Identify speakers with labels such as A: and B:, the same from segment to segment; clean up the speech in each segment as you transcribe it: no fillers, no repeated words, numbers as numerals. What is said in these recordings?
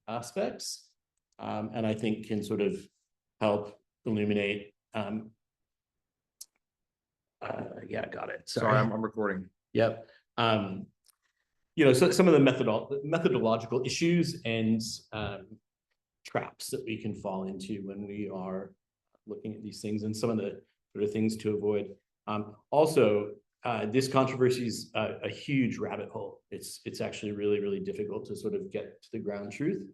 A: aspects, and I think can sort of help illuminate. Yeah, got it.
B: Sorry, I'm recording.
A: Yep. So some of the methodological issues and traps that we can fall into when we are looking at these things, and some of the sort of things to avoid. Also, this controversy is a huge rabbit hole. It's actually really, really difficult to sort of get to the ground truth.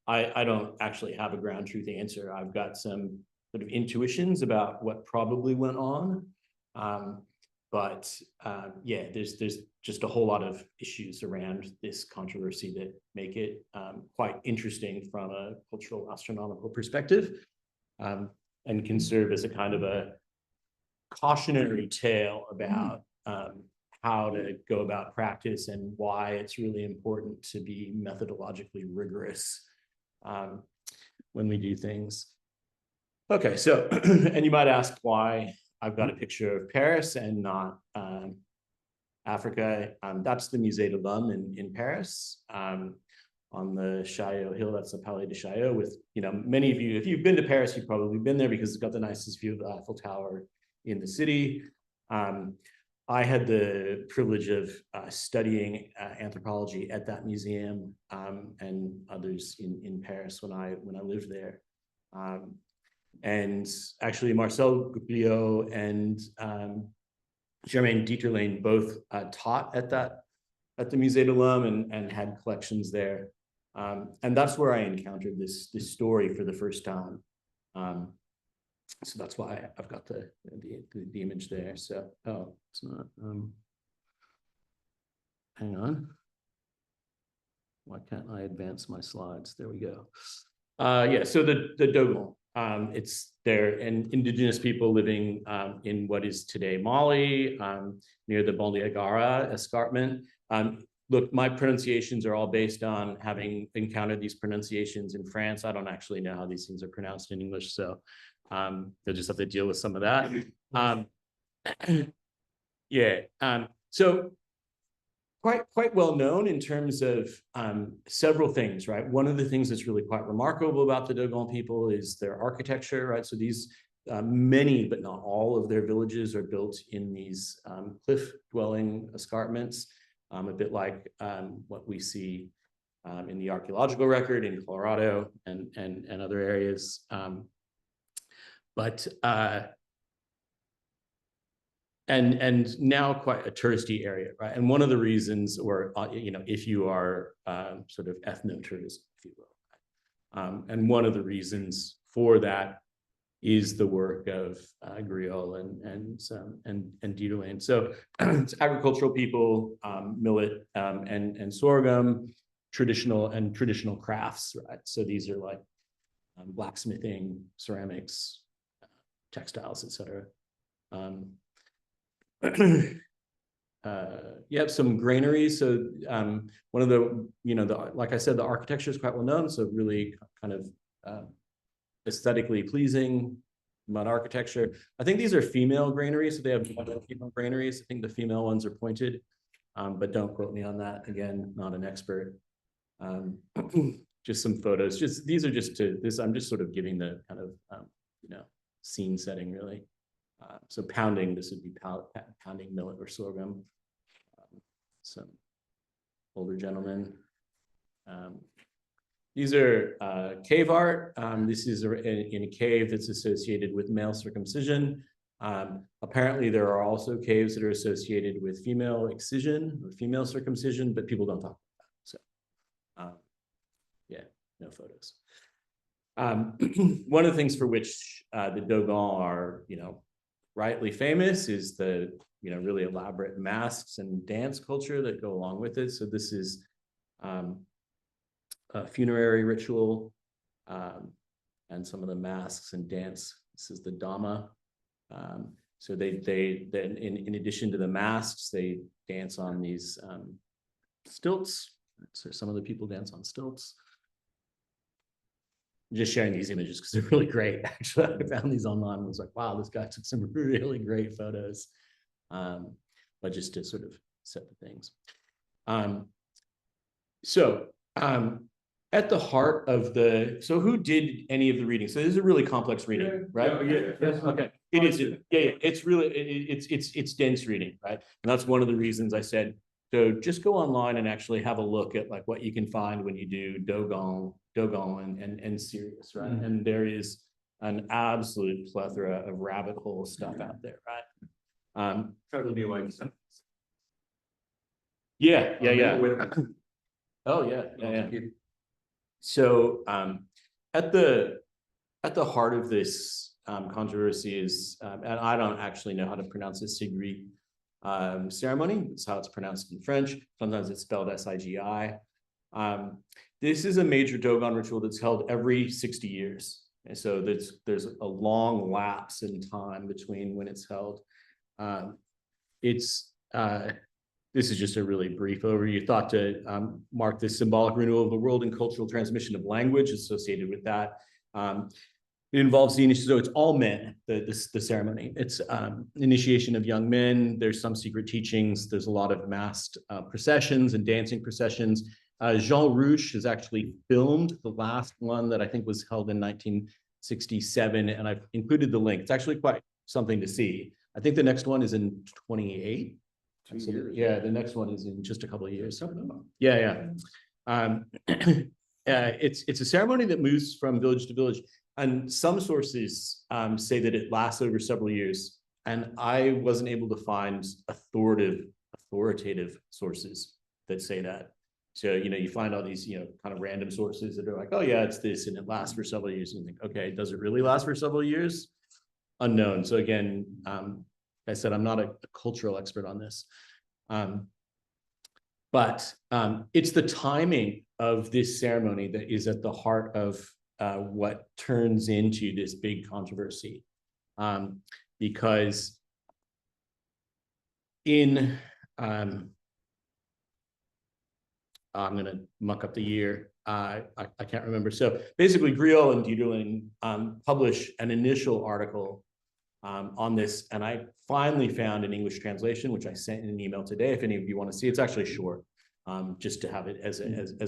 A: I don't actually have a ground truth answer. I've got some sort of intuitions about what probably went on. Yeah, there's just a whole lot of issues around this controversy that make it quite interesting from a cultural astronomical perspective, and can serve as a kind of a cautionary tale about how to go about practice and why it's really important to be methodologically rigorous when we do things. Okay, so, and you might ask why I've got a picture of Paris and not Africa. That's the Musée de l'Homme in Paris, on the Chaillot Hill. That's the Palais de Chaillot. With, many of you, if you've been to Paris, you've probably been there because it's got the nicest view of the Eiffel Tower in the city. I had the privilege of studying anthropology at that museum, and others in Paris when I lived there. And actually, Marcel Gugliot and Germaine Dieterlein both taught at the Musée de l'Homme and had collections there. And that's where I encountered this story for the first time. So that's why I've got the image there. So, oh, it's not. Hang on. Why can't I advance my slides? There we go. Yeah, so the Dogon. They're an indigenous people living in what is today Mali, near the Bandiagara escarpment. Look, my pronunciations are all based on having encountered these pronunciations in France. I don't actually know how these things are pronounced in English, so they'll just have to deal with some of that. Yeah, so quite well known in terms of several things, right? One of the things that's really quite remarkable about the Dogon people is their architecture, right? So these many, but not all of their villages are built in these cliff-dwelling escarpments, a bit like what we see in the archaeological record in Colorado and other areas. And now quite a touristy area, right? And one of the reasons, or if you are sort of ethno-tourism, if you will, and one of the reasons for that is the work of Griot and Dieterlein. So it's agricultural people, millet and sorghum, traditional crafts, right? So these are like blacksmithing, ceramics, textiles, etc. You have some granaries. So one of the, like I said, the architecture is quite well known. So really kind of aesthetically pleasing mud architecture. I think these are female granaries. So they have female granaries. I think the female ones are pointed, but don't quote me on that. Again, not an expert. Just some photos. These are just I'm just sort of giving the kind of, scene setting really. So pounding, this would be pounding millet or sorghum. Some older gentlemen. These are cave art. This is in a cave that's associated with male circumcision. Apparently, there are also caves that are associated with female excision or female circumcision, but people don't talk about that. So, yeah, no photos. One of the things for which the Dogon are, rightly famous is the, really elaborate masks and dance culture that go along with it. So this is a funerary ritual, and some of the masks and dance. This is the Dama. So they then, in addition to the masks, they dance on these stilts. So some of the people dance on stilts. I'm just sharing these images because they're really great. Actually, I found these online and was like, wow, this guy took some really great photos. But just to sort of set the things. at the heart of so who did any of the reading? So this is a really complex reading, right?
B: Yes.
A: Okay. It is. Yeah. It's really, it's dense reading, right? And that's one of the reasons I said, so just go online and actually have a look at like what you can find when you do Dogon and Sirius, right? Mm-hmm. And there is an absolute plethora of rabbit hole stuff out there, right?
B: Totally new.
A: Yeah. Oh yeah. So at the heart of this controversy is, and I don't actually know how to pronounce this Sigri ceremony. It's how it's pronounced in French. Sometimes it's spelled Sigi. This is a major Dogon ritual that's held every 60 years. And so there's a long lapse in time between when it's held. This is just a really brief overview. Thought to mark the symbolic renewal of the world and cultural transmission of language associated with that. It involves the initiation, so it's all men, the ceremony. It's initiation of young men. There's some secret teachings. There's a lot of masked processions and dancing processions. Jean Rouch has actually filmed the last one that I think was held in 1967, and I've included the link. It's actually quite something to see. I think the next one is in 28. Yeah, the next one is in just a couple of years. Yeah. It's a ceremony that moves from village to village, and some sources say that it lasts over several years. And I wasn't able to find authoritative sources that say that. So you find all these kind of random sources that are like, oh yeah, it's this, and it lasts for several years. And you think, okay, does it really last for several years? Unknown. So again, I said, I'm not a cultural expert on this. But it's the timing of this ceremony that is at the heart of what turns into this big controversy. Because I'm going to muck up the year. I can't remember. So basically, Griot and Dieterlen publish an initial article on this, and I finally found an English translation, which I sent in an email today. If any of you want to see, it's actually short, just to have it as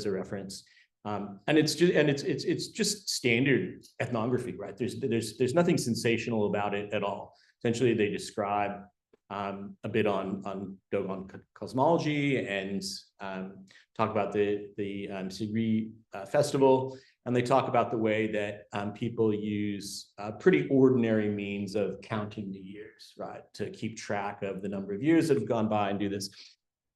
A: a reference. And it's just standard ethnography, right? There's nothing sensational about it at all. Essentially, they describe a bit on Dogon cosmology and talk about the Sigri festival. And they talk about the way that people use pretty ordinary means of counting the years, right? To keep track of the number of years that have gone by and do this.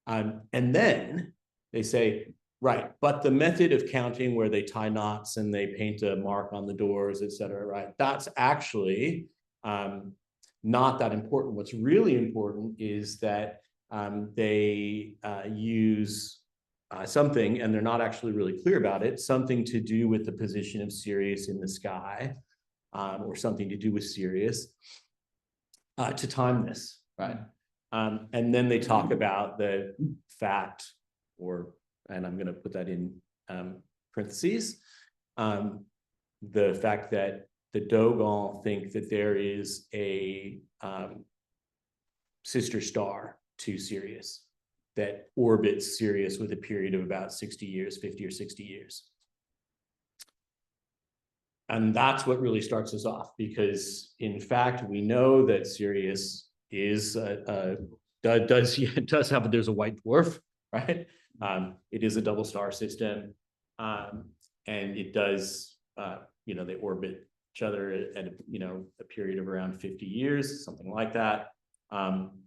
A: And then they say, right, but the method of counting where they tie knots and they paint a mark on the doors, et cetera, right? That's actually not that important. What's really important is that they use something, and they're not actually really clear about it, something to do with the position of Sirius in the sky, or something to do with Sirius, to time this, right? And then they talk about the fact, and I'm going to put that in parentheses, the fact that the Dogon think that there is a sister star to Sirius that orbits Sirius with a period of about 60 years, 50 or 60 years. And that's what really starts us off, because in fact, we know that Sirius is there's a white dwarf, right? It is a double star system, and it does, they orbit each other at a period of around 50 years, something like that.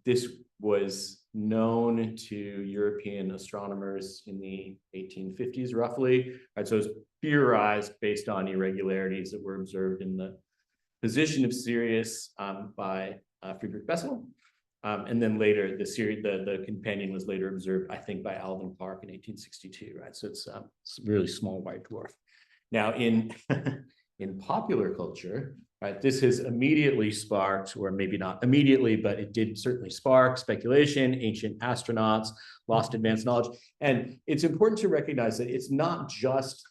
A: This was known to European astronomers in the 1850s, roughly. Right, so it's theorized based on irregularities that were observed in the position of Sirius by Friedrich Bessel. And then later, the companion was later observed, I think, by Alvin Clark in 1862. Right, so it's a really small white dwarf. Now, in popular culture, right, this has immediately sparked, or maybe not immediately, but it did certainly spark speculation, ancient astronauts, lost advanced knowledge. And it's important to recognize that it's not just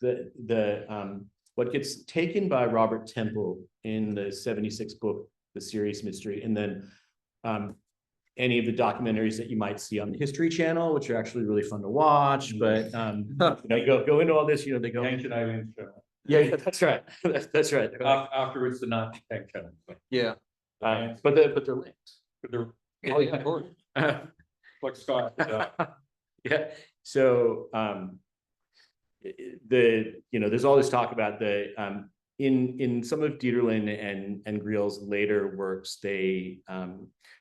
A: what gets taken by Robert Temple in the 76 book, The Sirius Mystery, and then any of the documentaries that you might see on the History Channel, which are actually really fun to watch. But go into all this, they go
B: Ancient Aliens Channel.
A: Yeah, that's right. That's right.
B: Afterwards, the Nazi Tank Channel.
A: Yeah, but they're linked.
B: But they're like Scott.
A: Yeah. So there's all this talk about the in some of Dieterlen and Greel's later works, they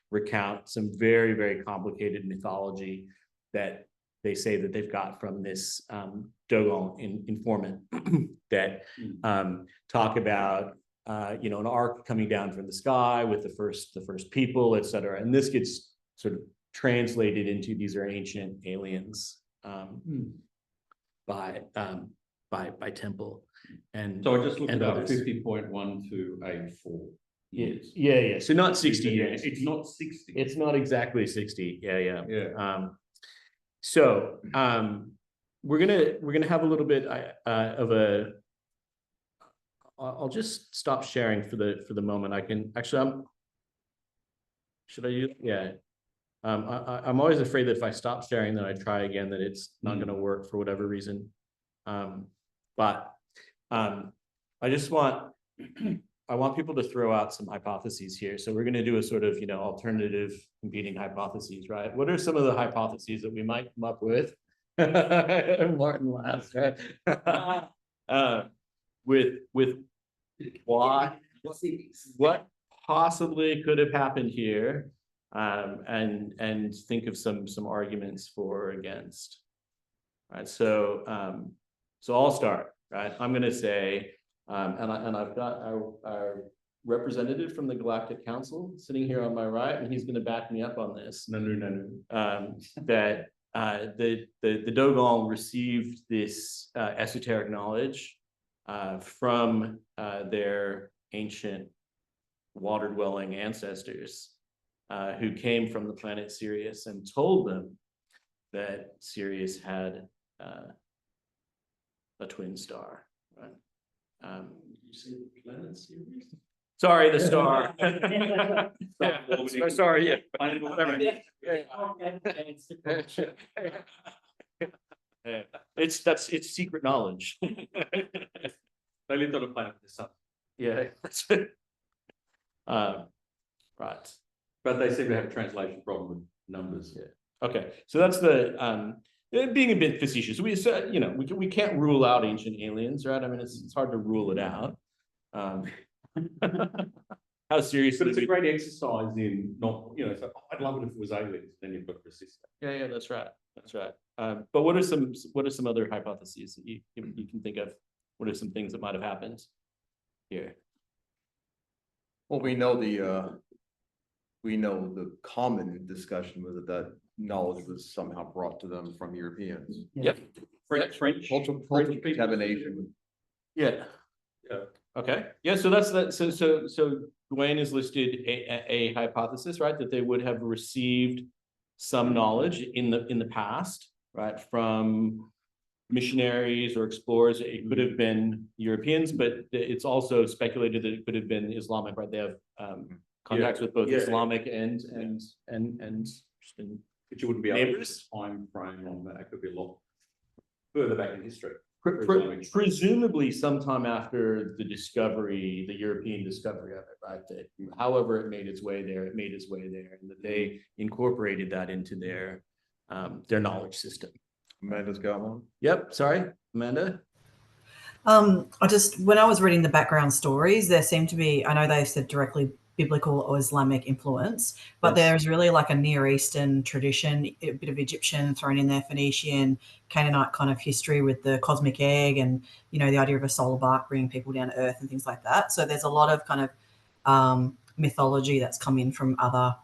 A: recount some very, very complicated mythology that they say that they've got from this Dogon informant that talk about an ark coming down from the sky with the first people, et cetera. And this gets sort of translated into these are ancient aliens by Temple. And
B: so I just looked at
A: others.
B: 50.1284 years.
A: Yeah. So not 60 years.
B: It's not 60.
A: It's not exactly 60.
B: Yeah.
A: So we're gonna have a little bit of a. I'll just stop sharing for the moment. I can actually. Should I use? Yeah. I'm always afraid that if I stop sharing, then I try again, that it's not going to work for whatever reason. But I just want people to throw out some hypotheses here. So we're going to do a sort of alternative competing hypotheses, right? What are some of the hypotheses that we might come up with? Martin laughs, right? With what possibly could have happened here, and think of some arguments for or against. All right, so I'll start. Right, I'm going to say, and I've got our representative from the Galactic Council sitting here on my right, and he's going to back me up on this. That the Dogon received this esoteric knowledge from their ancient water-dwelling ancestors who came from the planet Sirius and told them that Sirius had a twin star. Right? You say the planet Sirius? Sorry, the star. Sorry, yeah. Whatever. It's secret knowledge.
B: They lived on a planet with the sun.
A: Yeah, that's it. Right.
B: But they seem to have a translation problem with numbers.
A: Yeah. Okay, so that's the being a bit facetious. We said, we can't rule out ancient aliens, right? I mean, it's hard to rule it out. How serious?
B: But it's a great exercise in not, so, I'd love it if it was aliens. Then you've got to persist.
A: Yeah, that's right. That's right. But what are some other hypotheses that you can think of? What are some things that might have happened here?
C: Well, we know the common discussion was that knowledge was somehow brought to them from Europeans.
A: Yep.
B: French
C: contamination.
A: Yeah. Okay. Yeah. So that's that. So Dwayne has listed a hypothesis, right, that they would have received some knowledge in the past, right, from missionaries or explorers. It could have been Europeans, but it's also speculated that it could have been Islamic, right? They have contacts with both Islamic and
B: but you wouldn't be able to time frame on that. It could be a lot further back in history.
A: Presumably sometime after the European discovery of it, right? That however it made its way there, and that they incorporated that into their knowledge system.
C: Amanda's got one.
A: Yep. Sorry, Amanda.
D: When I was reading the background stories, there seemed to be, I know they said directly biblical or Islamic influence, but there's really like a Near Eastern tradition, a bit of Egyptian thrown in there, Phoenician, Canaanite kind of history with the cosmic egg and, the idea of a solar bark bringing people down to Earth and things like that. So there's a lot of kind of mythology that's come in from other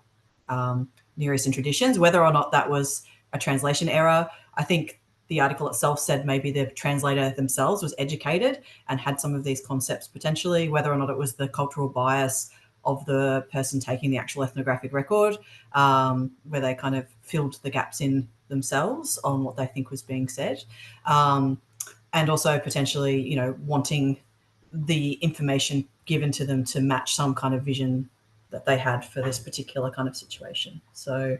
D: Near Eastern traditions. Whether or not that was a translation error, I think the article itself said maybe the translator themselves was educated and had some of these concepts potentially, whether or not it was the cultural bias of the person taking the actual ethnographic record, where they kind of filled the gaps in themselves on what they think was being said. And also potentially, wanting the information given to them to match some kind of vision that they had for this particular kind of situation. So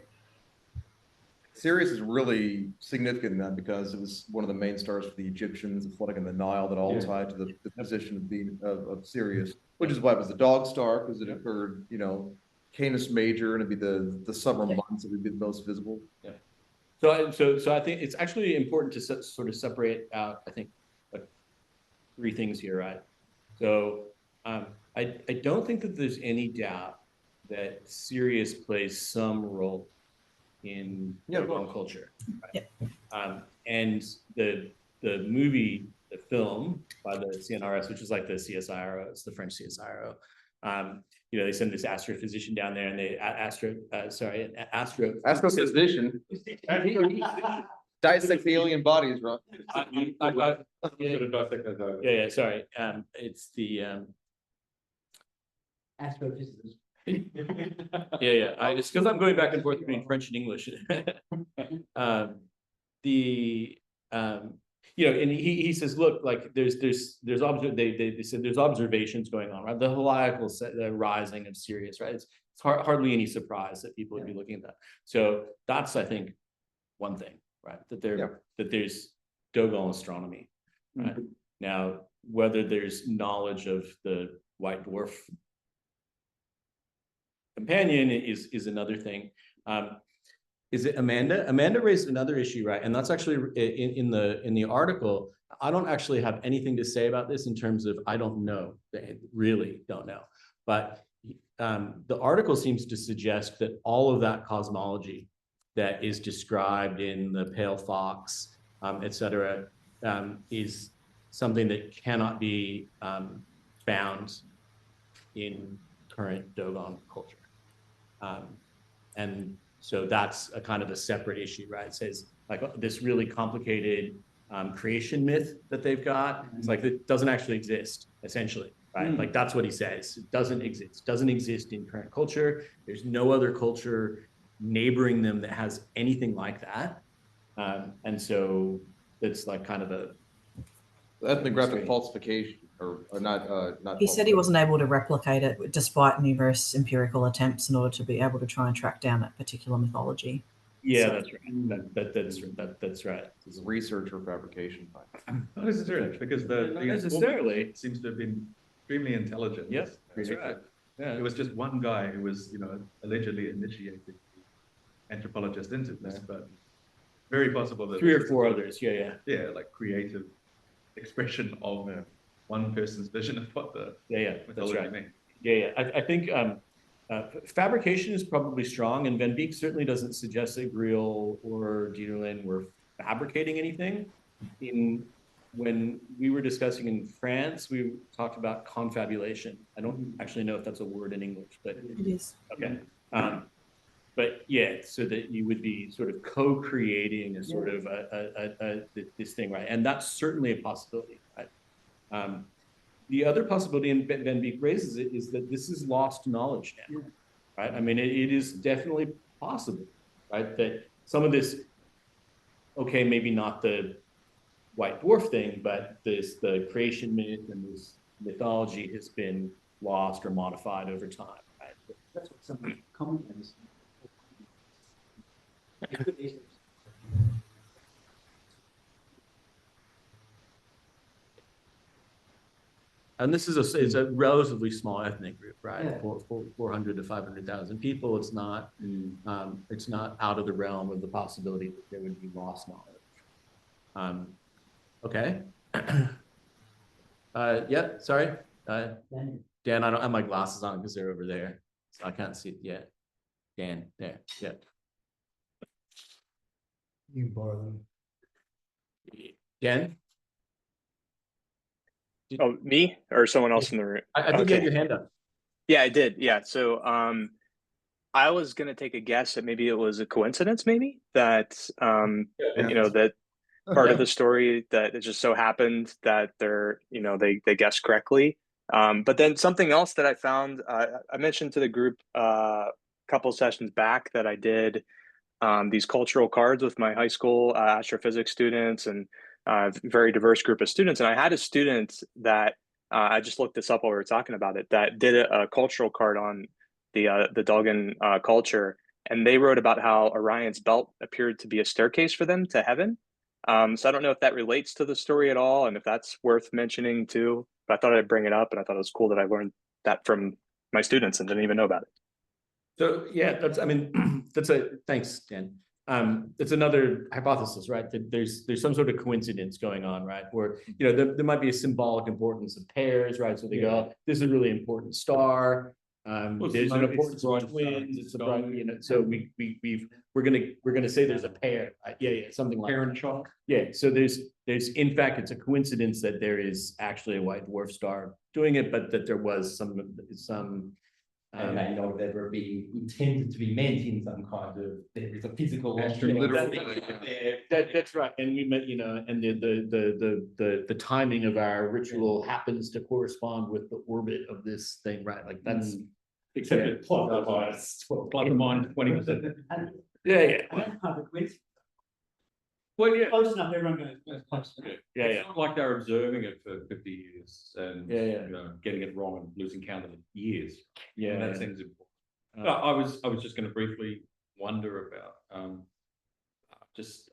C: Sirius is really significant in that because it was one of the main stars for the Egyptians, the flooding in the Nile, that all tied to the position of being of Sirius, which is why it was the dog star, because it occurred, you know, Canis Major, and it'd be the summer months that would be the most visible.
A: Yeah. So I think it's actually important to sort of separate out, I think, like three things here, right? So I don't think that there's any doubt that Sirius plays some role in Dogon culture. Right?
D: yeah.
A: And the movie, the film by the CNRS, which is like the CSIRO, it's the French CSIRO. You know, they send this astrophysician down there, and they
C: Astrophysician dissect the alien bodies, right?
A: Yeah, sorry. It's the
E: Astrophysicist.
A: yeah. It's because I'm going back and forth between French and English. You know, and he says, look, like they said there's observations going on, right? The the rising of Sirius, right? It's hardly any surprise that people would be looking at that. So that's, I think, one thing, right? That there's Dogon astronomy, right? Now, whether there's knowledge of the white dwarf companion is another thing. Is it Amanda? Amanda raised another issue, right? And that's actually in the article. I don't actually have anything to say about this in terms of I don't know. They really don't know. But the article seems to suggest that all of that cosmology that is described in the pale fox, et cetera, is something that cannot be found in current Dogon culture. And so that's a kind of a separate issue, right? It says like this really complicated creation myth that they've got. It's like it doesn't actually exist, essentially, right? Like that's what he says. It doesn't exist in current culture. There's no other culture neighboring them that has anything like that. And so it's like kind of a
C: ethnographic falsification, or not.
D: He said he wasn't able to replicate it despite numerous empirical attempts in order to be able to try and track down that particular mythology.
A: Yeah,
D: So-
A: that's right. That's right.
C: It's research or fabrication.
B: Not necessarily, because
A: Not necessarily.
B: informant seems to have been extremely intelligent.
A: Yep, that's right. Yeah.
B: It was just one guy who was, you know, allegedly initiated the anthropologist into this, but very possible that
A: 3 or 4 others. Yeah.
B: yeah, like creative expression of one person's vision of what the
A: Yeah. That's
B: mythology
A: right.
B: meant.
A: Yeah. I think fabrication is probably strong, and Van Beek certainly doesn't suggest that Griel or Dieterlin were fabricating anything. When we were discussing in France, we talked about confabulation. I don't actually know if that's a word in English, but
D: It is.
A: okay. But yeah, so that you would be sort of co-creating a sort of this thing, right? And that's certainly a possibility, right? The other possibility, and Van Beek raises it, is that this is lost knowledge now, right? I mean, it is definitely possible, right? That some of this, okay, maybe not the white dwarf thing, but the creation myth and this mythology has been lost or modified over time, right?
E: That's what some commentators.
A: And this is it's a relatively small ethnic group, right?
E: Yeah.
A: 400 to 500,000 people. It's not out of the realm of the possibility that there would be lost knowledge. Okay. Yeah, sorry. Dan, I don't have my glasses on because they're over there, so I can't see it yet. Dan, there, yeah.
F: You can borrow them.
A: Dan?
G: Oh, me or someone else in the room?
A: I think you had your hand up.
G: Yeah, I did. Yeah. So I was gonna take a guess that maybe it was a coincidence, maybe that you know, that part of the story that it just so happened that they're, you know, they guessed correctly. But then something else that I found, I mentioned to the group a couple sessions back that I did these cultural cards with my high school astrophysics students, and very diverse group of students. And I had a student that I just looked this up while we were talking about it, that did a cultural card on the Dogon culture, and they wrote about how Orion's belt appeared to be a staircase for them to heaven. So I don't know if that relates to the story at all, and if that's worth mentioning too. But I thought I'd bring it up, and I thought it was cool that I learned that from my students and didn't even know about it.
A: So yeah, thanks, Dan. It's another hypothesis, right? That there's some sort of coincidence going on, right? Where, you know, there might be a symbolic importance of pairs, right? So they go, this is a really important star. There's an importance of twins. It's a bright, you know. So we're gonna say there's a pair. Yeah, something like
F: Pair and shock.
A: Yeah. So there's in fact it's a coincidence that there is actually a white dwarf star doing it, but that there was some.
F: And I know that were being intended to be meant in some kind of, there is a physical.
A: That's right. And we met, you know, and the timing of our ritual happens to correspond with the orbit of this thing, right? Like that's
F: Except it plus or minus 20%.
A: yeah.
F: Well, yeah.
E: Close enough, everyone goes close enough.
A: Yeah.
F: It's not like they're observing it for 50 years and
A: Yeah.
F: you know, getting it wrong and losing count of the years.
A: Yeah.
F: And that seems important. I was just going to briefly wonder about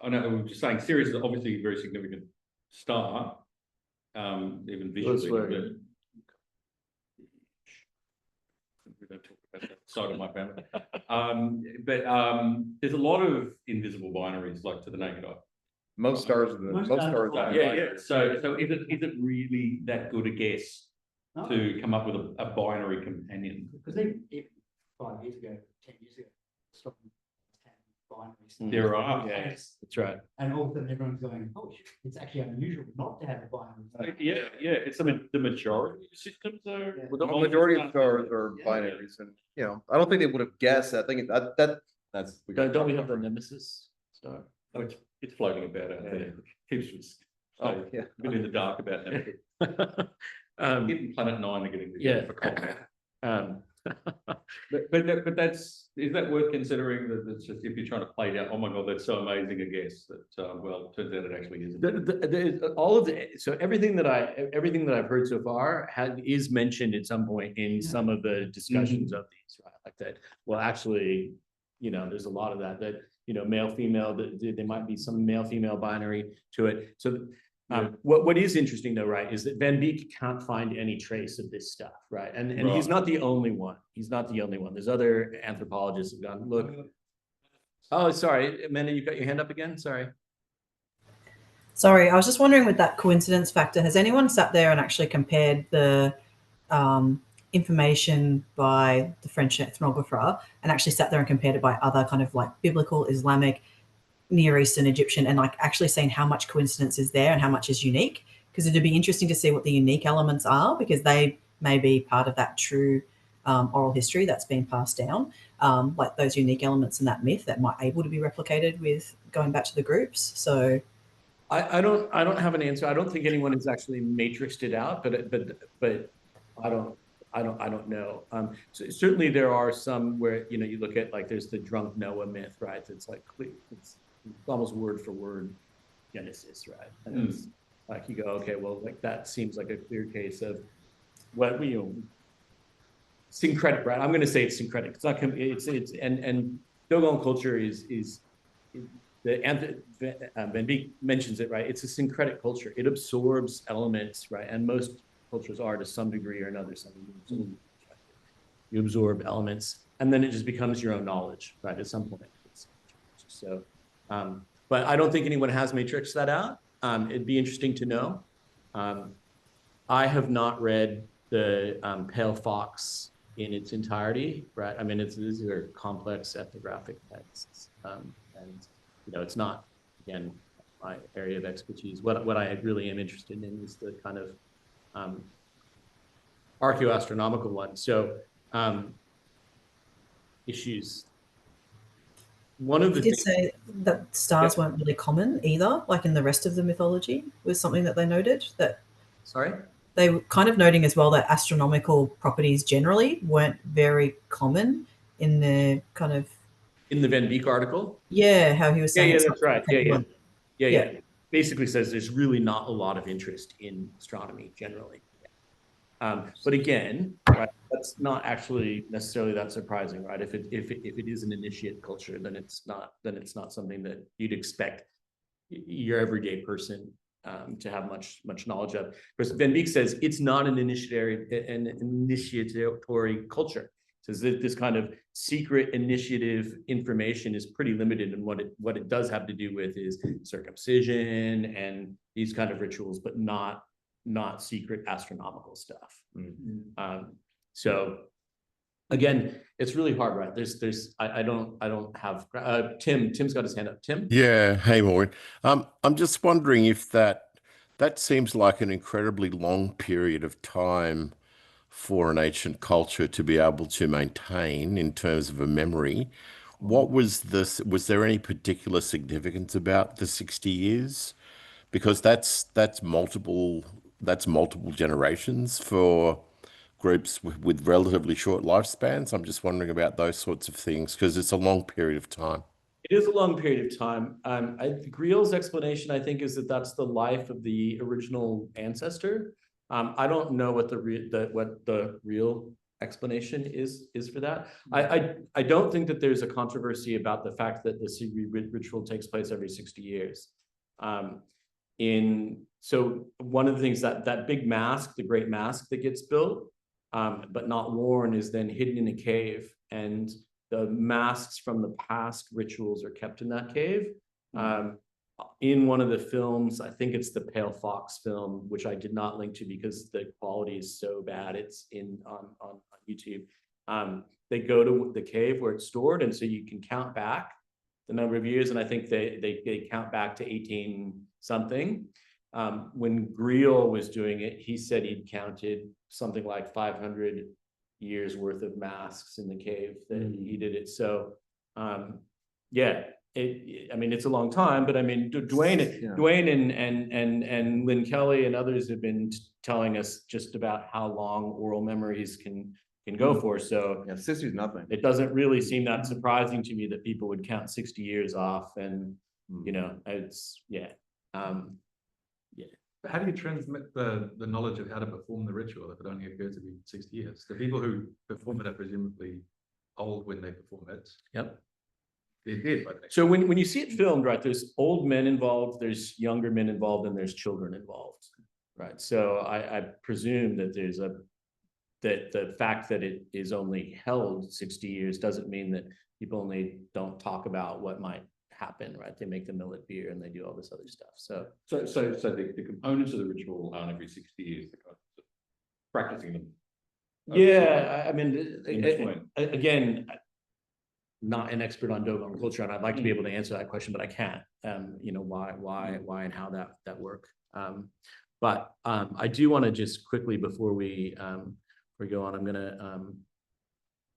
F: I know we were just saying Sirius is obviously a very significant star, even visually. We don't talk about that side of my family. But there's a lot of invisible binaries, like to the naked eye.
C: Most stars are.
F: Yeah. So is it really that good a guess to come up with a binary companion?
E: Because even 5 years ago, 10 years ago, astronomy had binaries.
F: There are.
A: Yeah, that's right.
E: And all of a sudden everyone's going, oh, it's actually unusual not to have a binary.
F: Yeah. It's the majority of systems are.
C: Well, the majority of stars are binaries, and you know, I don't think they would have guessed that. I think that's.
A: Don't we have the Nemesis star?
F: Oh, it's floating about out there. Keeps us.
C: Oh, yeah.
F: Been in the dark about that. Getting Planet 9 are getting for coffee. But is that worth considering that it's just if you're trying to play down, oh my God, that's so amazing a guess that well, it turns out it actually isn't.
A: So everything that I've heard so far is mentioned at some point in some of the discussions of these, right? Like that. Well, actually, you know, there's a lot of that you know, male female. There might be some male female binary to it. So. What is interesting though, right, is that Van Beek can't find any trace of this stuff, right? And he's not the only one. He's not the only one. There's other anthropologists who've gone, look. Oh, sorry, Amanda, you've got your hand up again. Sorry,
D: I was just wondering with that coincidence factor, has anyone sat there and actually compared the information by the French ethnographer and actually sat there and compared it by other kind of like biblical, Islamic, Near Eastern, Egyptian, and like actually seeing how much coincidence is there and how much is unique? Because it'd be interesting to see what the unique elements are, because they may be part of that true oral history that's been passed down, like those unique elements in that myth that might able to be replicated with going back to the groups. So
A: I don't have an answer. I don't think anyone has actually matrixed it out, but I don't know. So certainly there are some where, you know, you look at like there's the drunk Noah myth, right? It's like it's almost word for word Genesis, right? And it's like you go, okay, well, like that seems like a clear case of what you know, syncretic, right? I'm going to say it's syncretic. It's not. It's and Dogon culture is Van Beek mentions it, right? It's a syncretic culture. It absorbs elements, right? And most cultures are to some degree or another. You absorb elements, and then it just becomes your own knowledge, right? At some point. So, but I don't think anyone has matrixed that out. It'd be interesting to know. I have not read the Pale Fox in its entirety, right? I mean, these are complex ethnographic texts, and you know, it's not, again, my area of expertise. What I really am interested in is the kind of archaeoastronomical one. So issues. One of the
D: you did say that stars weren't really common either, like in the rest of the mythology, was something that they noted that.
A: Sorry?
D: They were kind of noting as well that astronomical properties generally weren't very common in the kind of.
A: In the Van Beek article?
D: Yeah, how he was saying.
A: Yeah, that's right. Yeah. Basically says there's really not a lot of interest in astronomy generally. But again, right, that's not actually necessarily that surprising, right? If it is an initiate culture, then it's not something that you'd expect your everyday person to have much knowledge of. Whereas Van Beek says it's not an initiatory culture. Says that this kind of secret initiative information is pretty limited, and what it does have to do with is circumcision and these kind of rituals, but not secret astronomical stuff. So again, it's really hard, right? I don't have Tim's got his hand up. Tim?
H: Yeah, hey Maureen. I'm just wondering if that seems like an incredibly long period of time for an ancient culture to be able to maintain in terms of a memory. What was there any particular significance about the 60 years? Because that's multiple generations for groups with relatively short lifespans. I'm just wondering about those sorts of things because it's a long period of time.
A: It is a long period of time. Greel's explanation, I think, is that that's the life of the original ancestor. I don't know what the real explanation is for that. I don't think that there's a controversy about the fact that the Sigrid ritual takes place every 60 years. So one of the things that big mask, the great mask that gets built, but not worn, is then hidden in a cave, and the masks from the past rituals are kept in that cave. In one of the films, I think it's the Pale Fox film, which I did not link to because the quality is so bad. It's on YouTube. They go to the cave where it's stored, and so you can count back the number of years, and I think they count back to 18 something. When Greel was doing it, he said he'd counted something like 500 years worth of masks in the cave that he did it. So yeah, I mean, it's a long time, but I mean, Dwayne and Lynn Kelly and others have been telling us just about how long oral memories can go for. So
C: Yeah, 60 is nothing.
A: it doesn't really seem that surprising to me that people would count 60 years off, and you know, it's
B: But how do you transmit the knowledge of how to perform the ritual if it only occurs every 60 years? The people who perform it are presumably old when they perform it.
A: Yep.
B: They're dead by the next.
A: So when you see it filmed, right, there's old men involved, there's younger men involved, and there's children involved, right? So I presume that that the fact that it is only held 60 years doesn't mean that people only don't talk about what might happen, right? They make the millet beer and they do all this other stuff. So
F: the components of the ritual aren't every 60 years, practicing them.
A: yeah, I mean,
F: In between.
A: again, not an expert on Dogon culture, and I'd like to be able to answer that question, but I can't. You know, why and how that work. But I do want to just quickly, before we go on, I'm gonna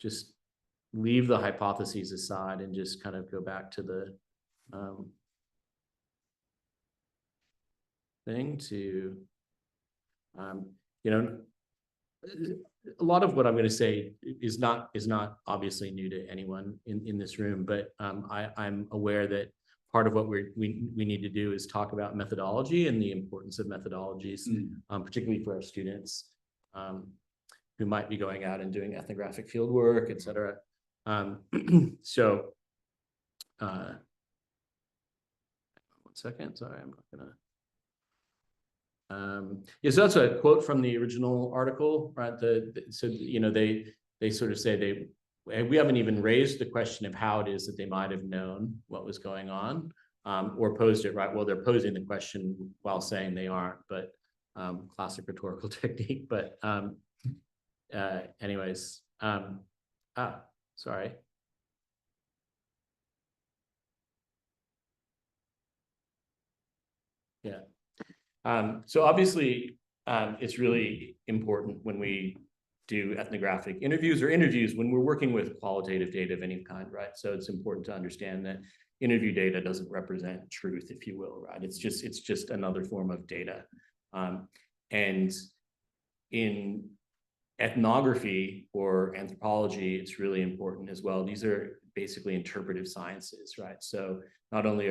A: just leave the hypotheses aside and just kind of go back to the thing to, you know, a lot of what I'm going to say is not obviously new to anyone in this room, but I'm aware that part of what we need to do is talk about methodology and the importance of methodologies, particularly for our students who might be going out and doing ethnographic field work, et cetera. So one second, sorry, I'm not gonna. Yeah, so that's a quote from the original article, right? So you know, they sort of say we haven't even raised the question of how it is that they might have known what was going on, or posed it, right? Well, they're posing the question while saying they aren't, but classic rhetorical technique. But anyways, sorry. Yeah. So obviously, it's really important when we do ethnographic interviews when we're working with qualitative data of any kind, right? So it's important to understand that interview data doesn't represent truth, if you will, right? It's just another form of data. And in ethnography or anthropology, it's really important as well. These are basically interpretive sciences, right? So not only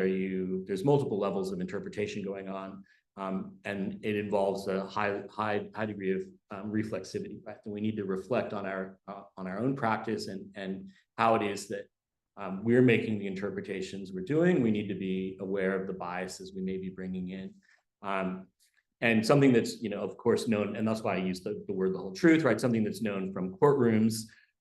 A: there's multiple levels of interpretation going on, And it involves a high degree of reflexivity, right? And we need to reflect on our own practice and how it is that we're making the interpretations we're doing. We need to be aware of the biases we may be bringing in. And something that's, of course, known, and that's why I use the word the whole truth, right? Something that's known from courtrooms,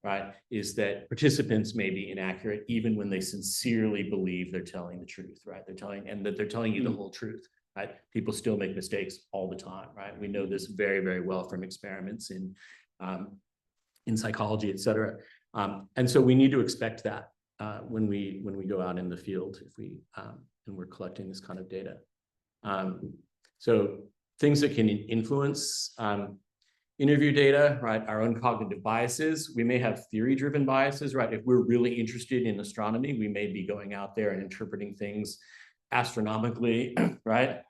A: right, is that participants may be inaccurate even when they sincerely believe they're telling the truth, right? They're telling you the whole truth, right? People still make mistakes all the time, right? We know this very, very well from experiments in psychology, et cetera. And so we need to expect that when we go out in the field, if we and we're collecting this kind of data. So things that can influence interview data, right? Our own cognitive biases. We may have theory-driven biases, right? If we're really interested in astronomy, we may be going out there and interpreting things astronomically, right?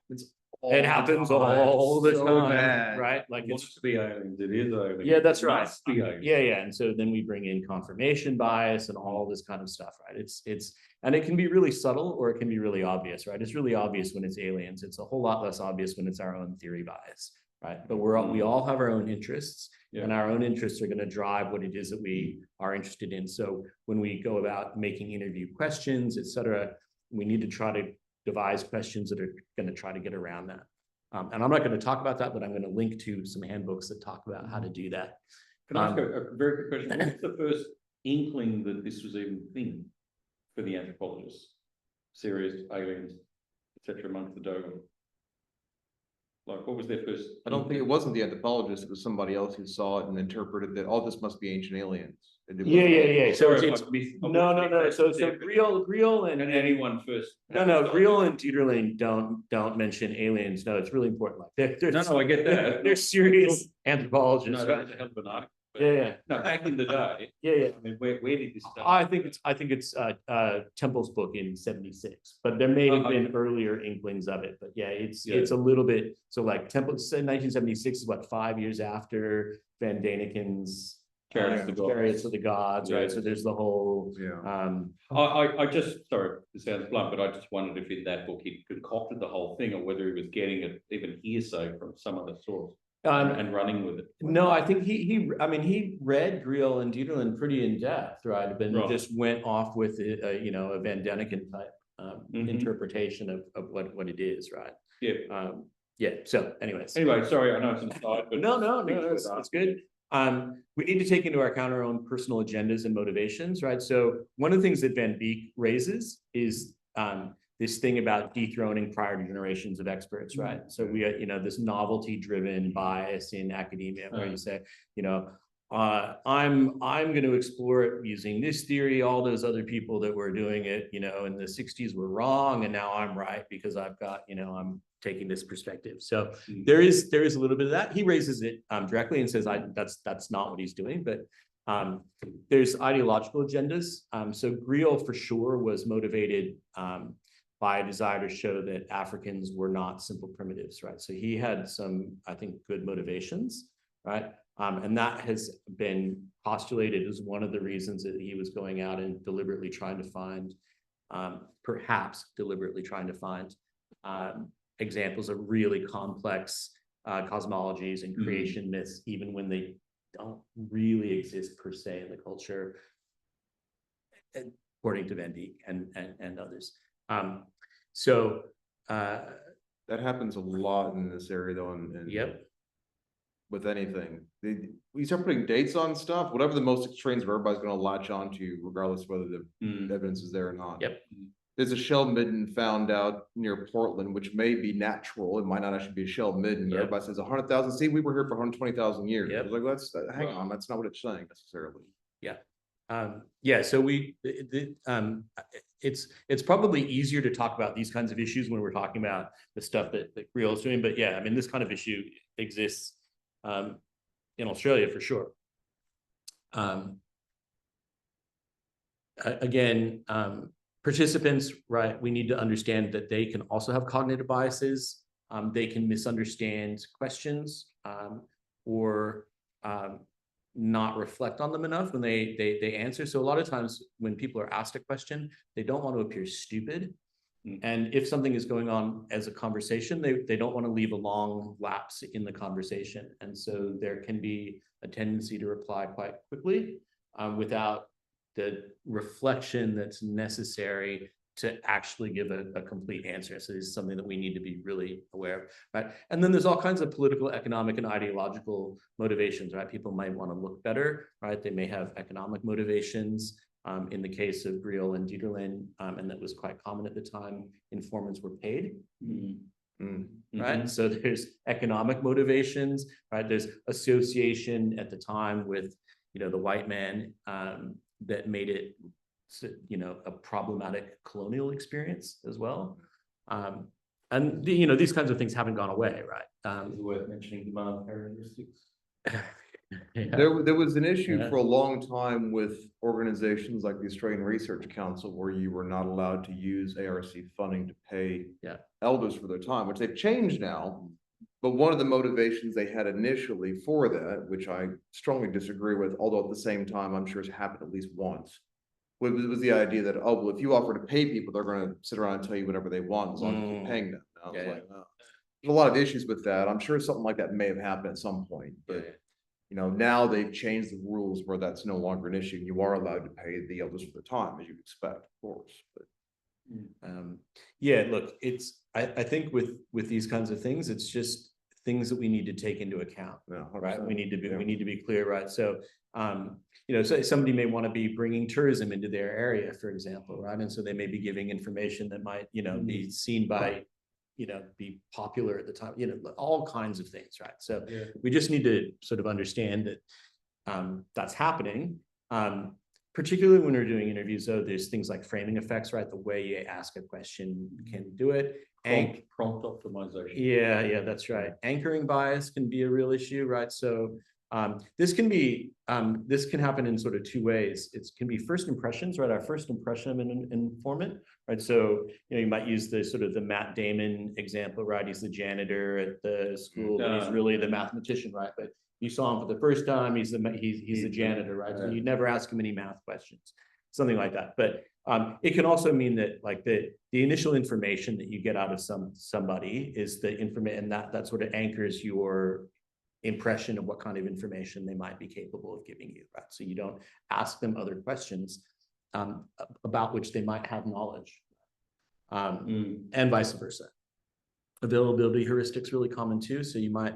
A: It happens all the time, right? Like
F: It's be aliens, it is aliens.
A: Yeah, that's right.
F: Must be aliens.
A: Yeah. And so then we bring in confirmation bias and all this kind of stuff, right? And it can be really subtle or it can be really obvious, right? It's really obvious when it's aliens. It's a whole lot less obvious when it's our own theory bias, right? But we all have our own interests, and our own interests are going to drive what it is that we are interested in. So when we go about making interview questions, et cetera, we need to try to devise questions that are going to try to get around that. And I'm not going to talk about that, but I'm going to link to some handbooks that talk about how to do that.
F: Can I ask a very quick question? What's the first inkling that this was even a thing for the anthropologists? Serious aliens, etc., amongst the Dogon? Like, what was their first?
C: I don't think it wasn't the anthropologist, it was somebody else who saw it and interpreted that, oh, this must be ancient aliens.
A: Yeah. So
F: Sorry,
A: it's no. So Griel and
F: anyone first.
A: No, Griel and Dieterlen don't mention aliens. No, it's really important. Like they're
F: No, I get that.
A: They're serious anthropologists.
F: No, that's a hell of an argument.
A: Yeah.
F: No, back in the day.
A: Yeah.
F: I mean, where did this start?
A: I think it's Temple's book in 76, but there may have been earlier inklings of it. But yeah, it's a little bit. So like Temple said 1976 is what, 5 years after Van Daniken's Chariots of the Gods, right? So there's the whole
F: I just, sorry, it sounds blunt, but I just wondered if in that book he concocted the whole thing or whether he was getting it even hearsay from some other source and running with it.
A: No, I think he read Griel and Dieterlen pretty in depth, right? But just went off with a Van Daniken type interpretation of what it is, right? Yeah. So anyways.
F: Anyway, sorry, I know it's inside, but
A: no, it's good. We need to take into account our own personal agendas and motivations, right? So one of the things that Van Beek raises is this thing about dethroning prior generations of experts, right? So we, this novelty-driven bias in academia, where you say, I'm going to explore it using this theory. All those other people that were doing it, in the 60s were wrong, and now I'm right because I've got, I'm taking this perspective. So there is a little bit of that. He raises it directly and says, that's not what he's doing, but there's ideological agendas. So Griel for sure was motivated by a desire to show that Africans were not simple primitives, right? So he had some, I think, good motivations, right? And that has been postulated as one of the reasons that he was going out and deliberately trying to find, examples of really complex cosmologies and creation myths, even when they don't really exist per se in the culture, according to Van Beek and others.
C: That happens a lot in this area, though. And with anything, we start putting dates on stuff. Whatever the most extremes of everybody's going to latch onto, regardless of whether the evidence is there or not. There's a shell midden found out near Portland, which may be natural. It might not actually be a shell midden. Everybody says 100,000. See, we were here for 120,000 years. I was like, hang on, that's not what it's saying necessarily.
A: So it's probably easier to talk about these kinds of issues when we're talking about the stuff that Griel is doing. But yeah, I mean, this kind of issue exists in Australia for sure. Participants, right, we need to understand that they can also have cognitive biases. They can misunderstand questions or not reflect on them enough when they answer. So a lot of times when people are asked a question, they don't want to appear stupid. And if something is going on as a conversation, they don't want to leave a long lapse in the conversation. And so there can be a tendency to reply quite quickly without the reflection that's necessary to actually give a complete answer. So this is something that we need to be really aware of, right? And then there's all kinds of political, economic, and ideological motivations, right? People might want to look better, right? They may have economic motivations. In the case of Briel and Dieterlen, and that was quite common at the time, informants were paid. Right? So there's economic motivations, right? There's association at the time with, the white man that made it, a problematic colonial experience as well. And these kinds of things haven't gone away, right?
F: Is it worth mentioning demand characteristics?
A: Yeah.
C: There was an issue for a long time with organizations like the Australian Research Council, where you were not allowed to use ARC funding to pay elders for their time, which they've changed now. But one of the motivations they had initially for that, which I strongly disagree with, although at the same time, I'm sure it's happened at least once, was the idea that, oh, well, if you offer to pay people, they're going to sit around and tell you whatever they want as long as you're paying them. And I was like, oh. There's a lot of issues with that. I'm sure something like that may have happened at some point, but now they've changed the rules where that's no longer an issue. You are allowed to pay the elders for the time, as you'd expect, of course. But
A: Look, I think with these kinds of things, it's just things that we need to take into account, right? We need to be clear, right? So, so somebody may want to be bringing tourism into their area, for example, right? And so they may be giving information that might, be seen by, be popular at the time, all kinds of things, right? So we just need to sort of understand that that's happening. Particularly when we're doing interviews, though, there's things like framing effects, right? The way you ask a question can do it.
F: Prompt optimization.
A: Yeah, that's right. Anchoring bias can be a real issue, right? So this can happen in sort of two ways. It can be first impressions, right? Our first impression of an informant, right? So, you might use the sort of the Matt Damon example, right? He's the janitor at the school, but he's really the mathematician, right? But you saw him for the first time, he's the janitor, right? So you never ask him any math questions, something like that. But it can also mean that like the initial information that you get out of somebody is the information, and that sort of anchors your impression of what kind of information they might be capable of giving you, right? So you don't ask them other questions about which they might have knowledge, and vice versa. Availability heuristics really common too. So you might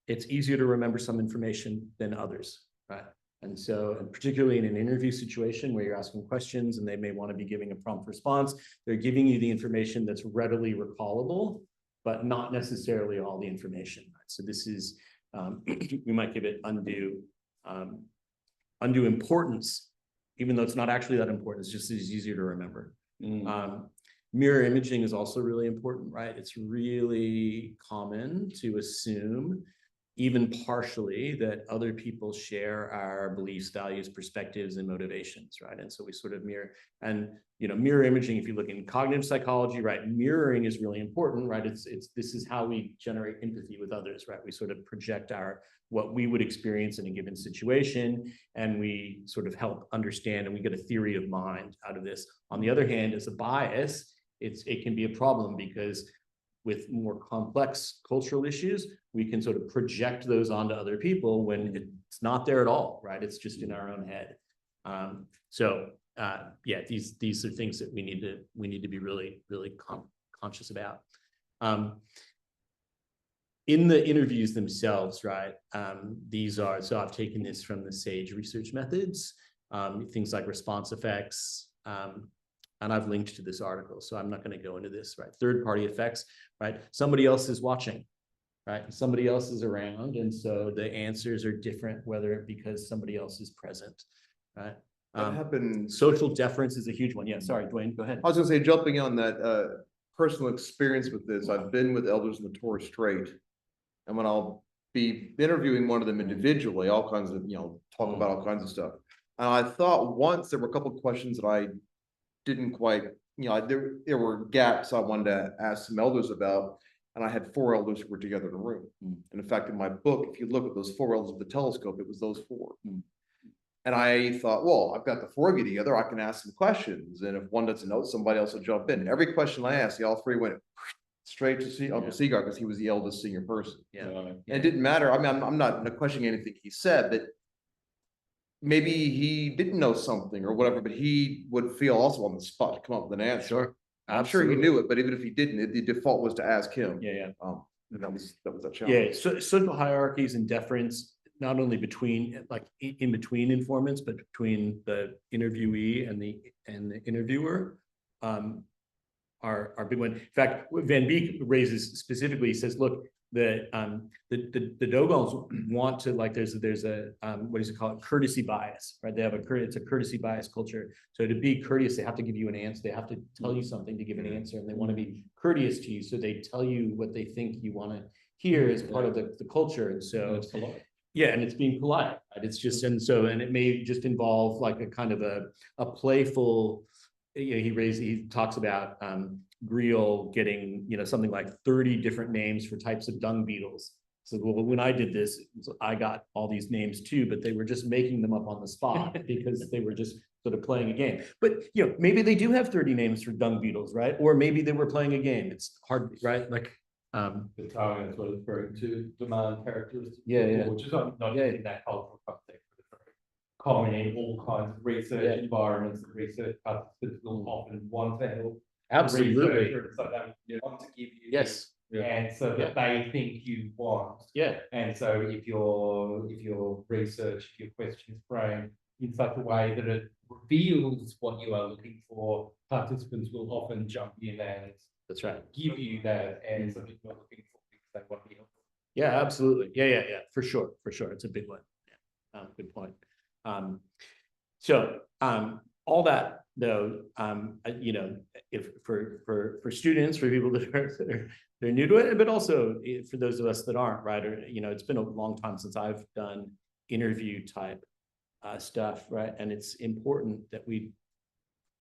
A: it's easier to remember some information than others, right? And so, and particularly in an interview situation where you're asking questions and they may want to be giving a prompt response, they're giving you the information that's readily recallable, but not necessarily all the information, right? So this is, we might give it undue importance, even though it's not actually that important. It's just easier to remember. Mirror imaging is also really important, right? It's really common to assume, even partially, that other people share our beliefs, values, perspectives, and motivations, right? And so we sort of mirror, and mirror imaging, if you look in cognitive psychology, right, mirroring is really important, right? This is how we generate empathy with others, right? We sort of project what we would experience in a given situation, and we sort of help understand, and we get a theory of mind out of this. On the other hand, as a bias, it can be a problem, because with more complex cultural issues, we can sort of project those onto other people when it's not there at all, right? It's just in our own head. These are things that we need to be really, really conscious about. In the interviews themselves, right? So I've taken this from the SAGE research methods, things like response effects, and I've linked to this article, so I'm not going to go into this, right? Third-party effects, right? Somebody else is watching, right? Somebody else is around, and so the answers are different, whether because somebody else is present, right?
C: That happens.
A: Social deference is a huge one. Yeah, sorry, Dwayne, go ahead.
C: I was going to say, jumping on that personal experience with this, I've been with elders in the Torres Strait, and when I'll be interviewing one of them individually, all kinds of, talk about all kinds of stuff. And I thought once there were a couple of questions that I didn't quite, there were gaps I wanted to ask some elders about, and I had 4 elders who were together in a room. And in fact, in my book, if you look at those 4 elders with the telescope, it was those 4. And I thought, well, I've got the four of you together. I can ask some questions. And if one doesn't know, somebody else will jump in. And every question I asked, all three went straight to Uncle Seagar because he was the eldest senior person.
A: Yeah.
C: And it didn't matter. I mean, I'm not questioning anything he said, but maybe he didn't know something or whatever, but he would feel also on the spot to come up with an answer.
A: Sure.
C: I'm sure he knew it, but even if he didn't, the default was to ask him.
A: Yeah.
C: And that was a challenge.
A: Yeah. So social hierarchies and deference, not only between like in between informants, but between the interviewee and the interviewer, are big one. In fact, what Van Beek raises specifically, he says, look, the Dogons want to, like, there's a what does it call it, courtesy bias, right? They have it's a courtesy bias culture. So to be courteous, they have to give you an answer. They have to tell you something to give an answer, and they want to be courteous to you. So they tell you what they think you want to hear as part of the culture. And so
F: It's polite.
A: yeah, and it's being polite, right? It's just, and it may just involve like a kind of a playful, he talks about Griel getting, something like 30 different names for types of dung beetles. So, well, when I did this, I got all these names too, but they were just making them up on the spot because they were just sort of playing a game. But, maybe they do have 30 names for dung beetles, right? Or maybe they were playing a game. It's hard, right? Like,
I: the Italian is what it's referring to, demand characteristics.
A: Yeah.
I: Which is not in that cultural context, but it's very common in all kinds of research environments that research participants will often want to help.
A: absolutely.
I: So they want to give you.
A: Yes.
I: And so that they think you want.
A: Yeah.
I: And so if your research, if your question is framed in such a way that it reveals what you are looking for, participants will often jump in and
A: That's right.
I: give you that answer that you're looking for because they want to be helpful.
A: Yeah, absolutely. Yeah. For sure. It's a big one. Yeah. Good point. So all that though, if for students, for people that they're new to it, but also for those of us that aren't, right? Or, it's been a long time since I've done interview type stuff, right? And it's important that we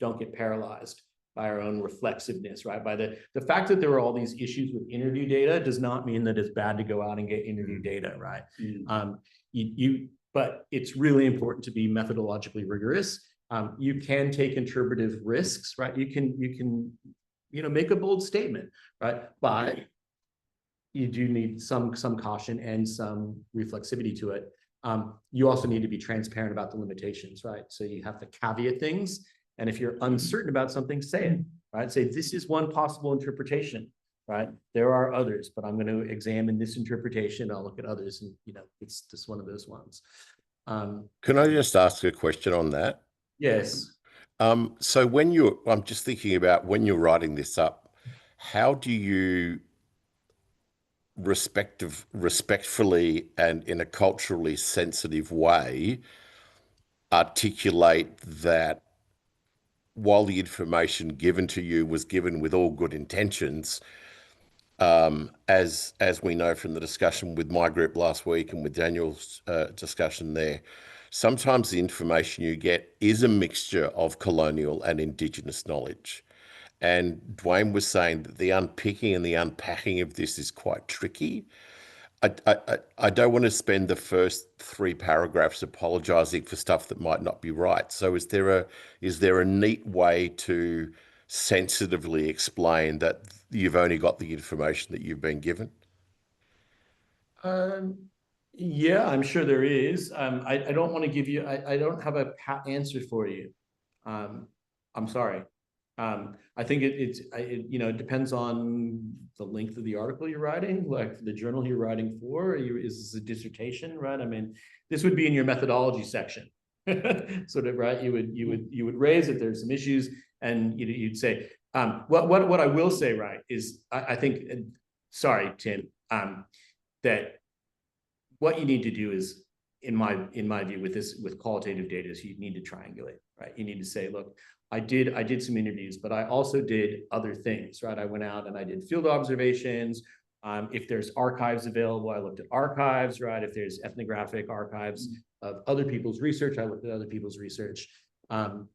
A: don't get paralyzed by our own reflexiveness, right? By the fact that there are all these issues with interview data does not mean that it's bad to go out and get interview data, right? But it's really important to be methodologically rigorous. You can take interpretive risks, right? You can make a bold statement, right? But you do need some caution and some reflexivity to it. You also need to be transparent about the limitations, right? So you have to caveat things. And if you're uncertain about something, say it, right? Say, this is one possible interpretation, right? There are others, but I'm going to examine this interpretation. I'll look at others, and it's just one of those ones.
H: Can I just ask a question on that?
A: Yes.
H: So I'm just thinking about when you're writing this up, how do you respectfully and in a culturally sensitive way articulate that while the information given to you was given with all good intentions, as we know from the discussion with my group last week and with Daniel's discussion there, sometimes the information you get is a mixture of colonial and Indigenous knowledge. And Dwayne was saying that the unpicking and the unpacking of this is quite tricky. I don't want to spend the first 3 paragraphs apologizing for stuff that might not be right. So is there a neat way to sensitively explain that you've only got the information that you've been given?
A: Yeah, I'm sure there is. I don't want to give you, I don't have a pat answer for you. I'm sorry. I think it depends on the length of the article you're writing, like the journal you're writing for. Is this a dissertation, right? I mean, this would be in your methodology section, sort of, right? You would raise that there's some issues, and you'd say, what I will say, right, is I think, sorry, Tim, that what you need to do is, in my view, with qualitative data, is you need to triangulate, right? You need to say, look, I did some interviews, but I also did other things, right? I went out and I did field observations. If there's archives available, I looked at archives, right? If there's ethnographic archives of other people's research, I looked at other people's research, and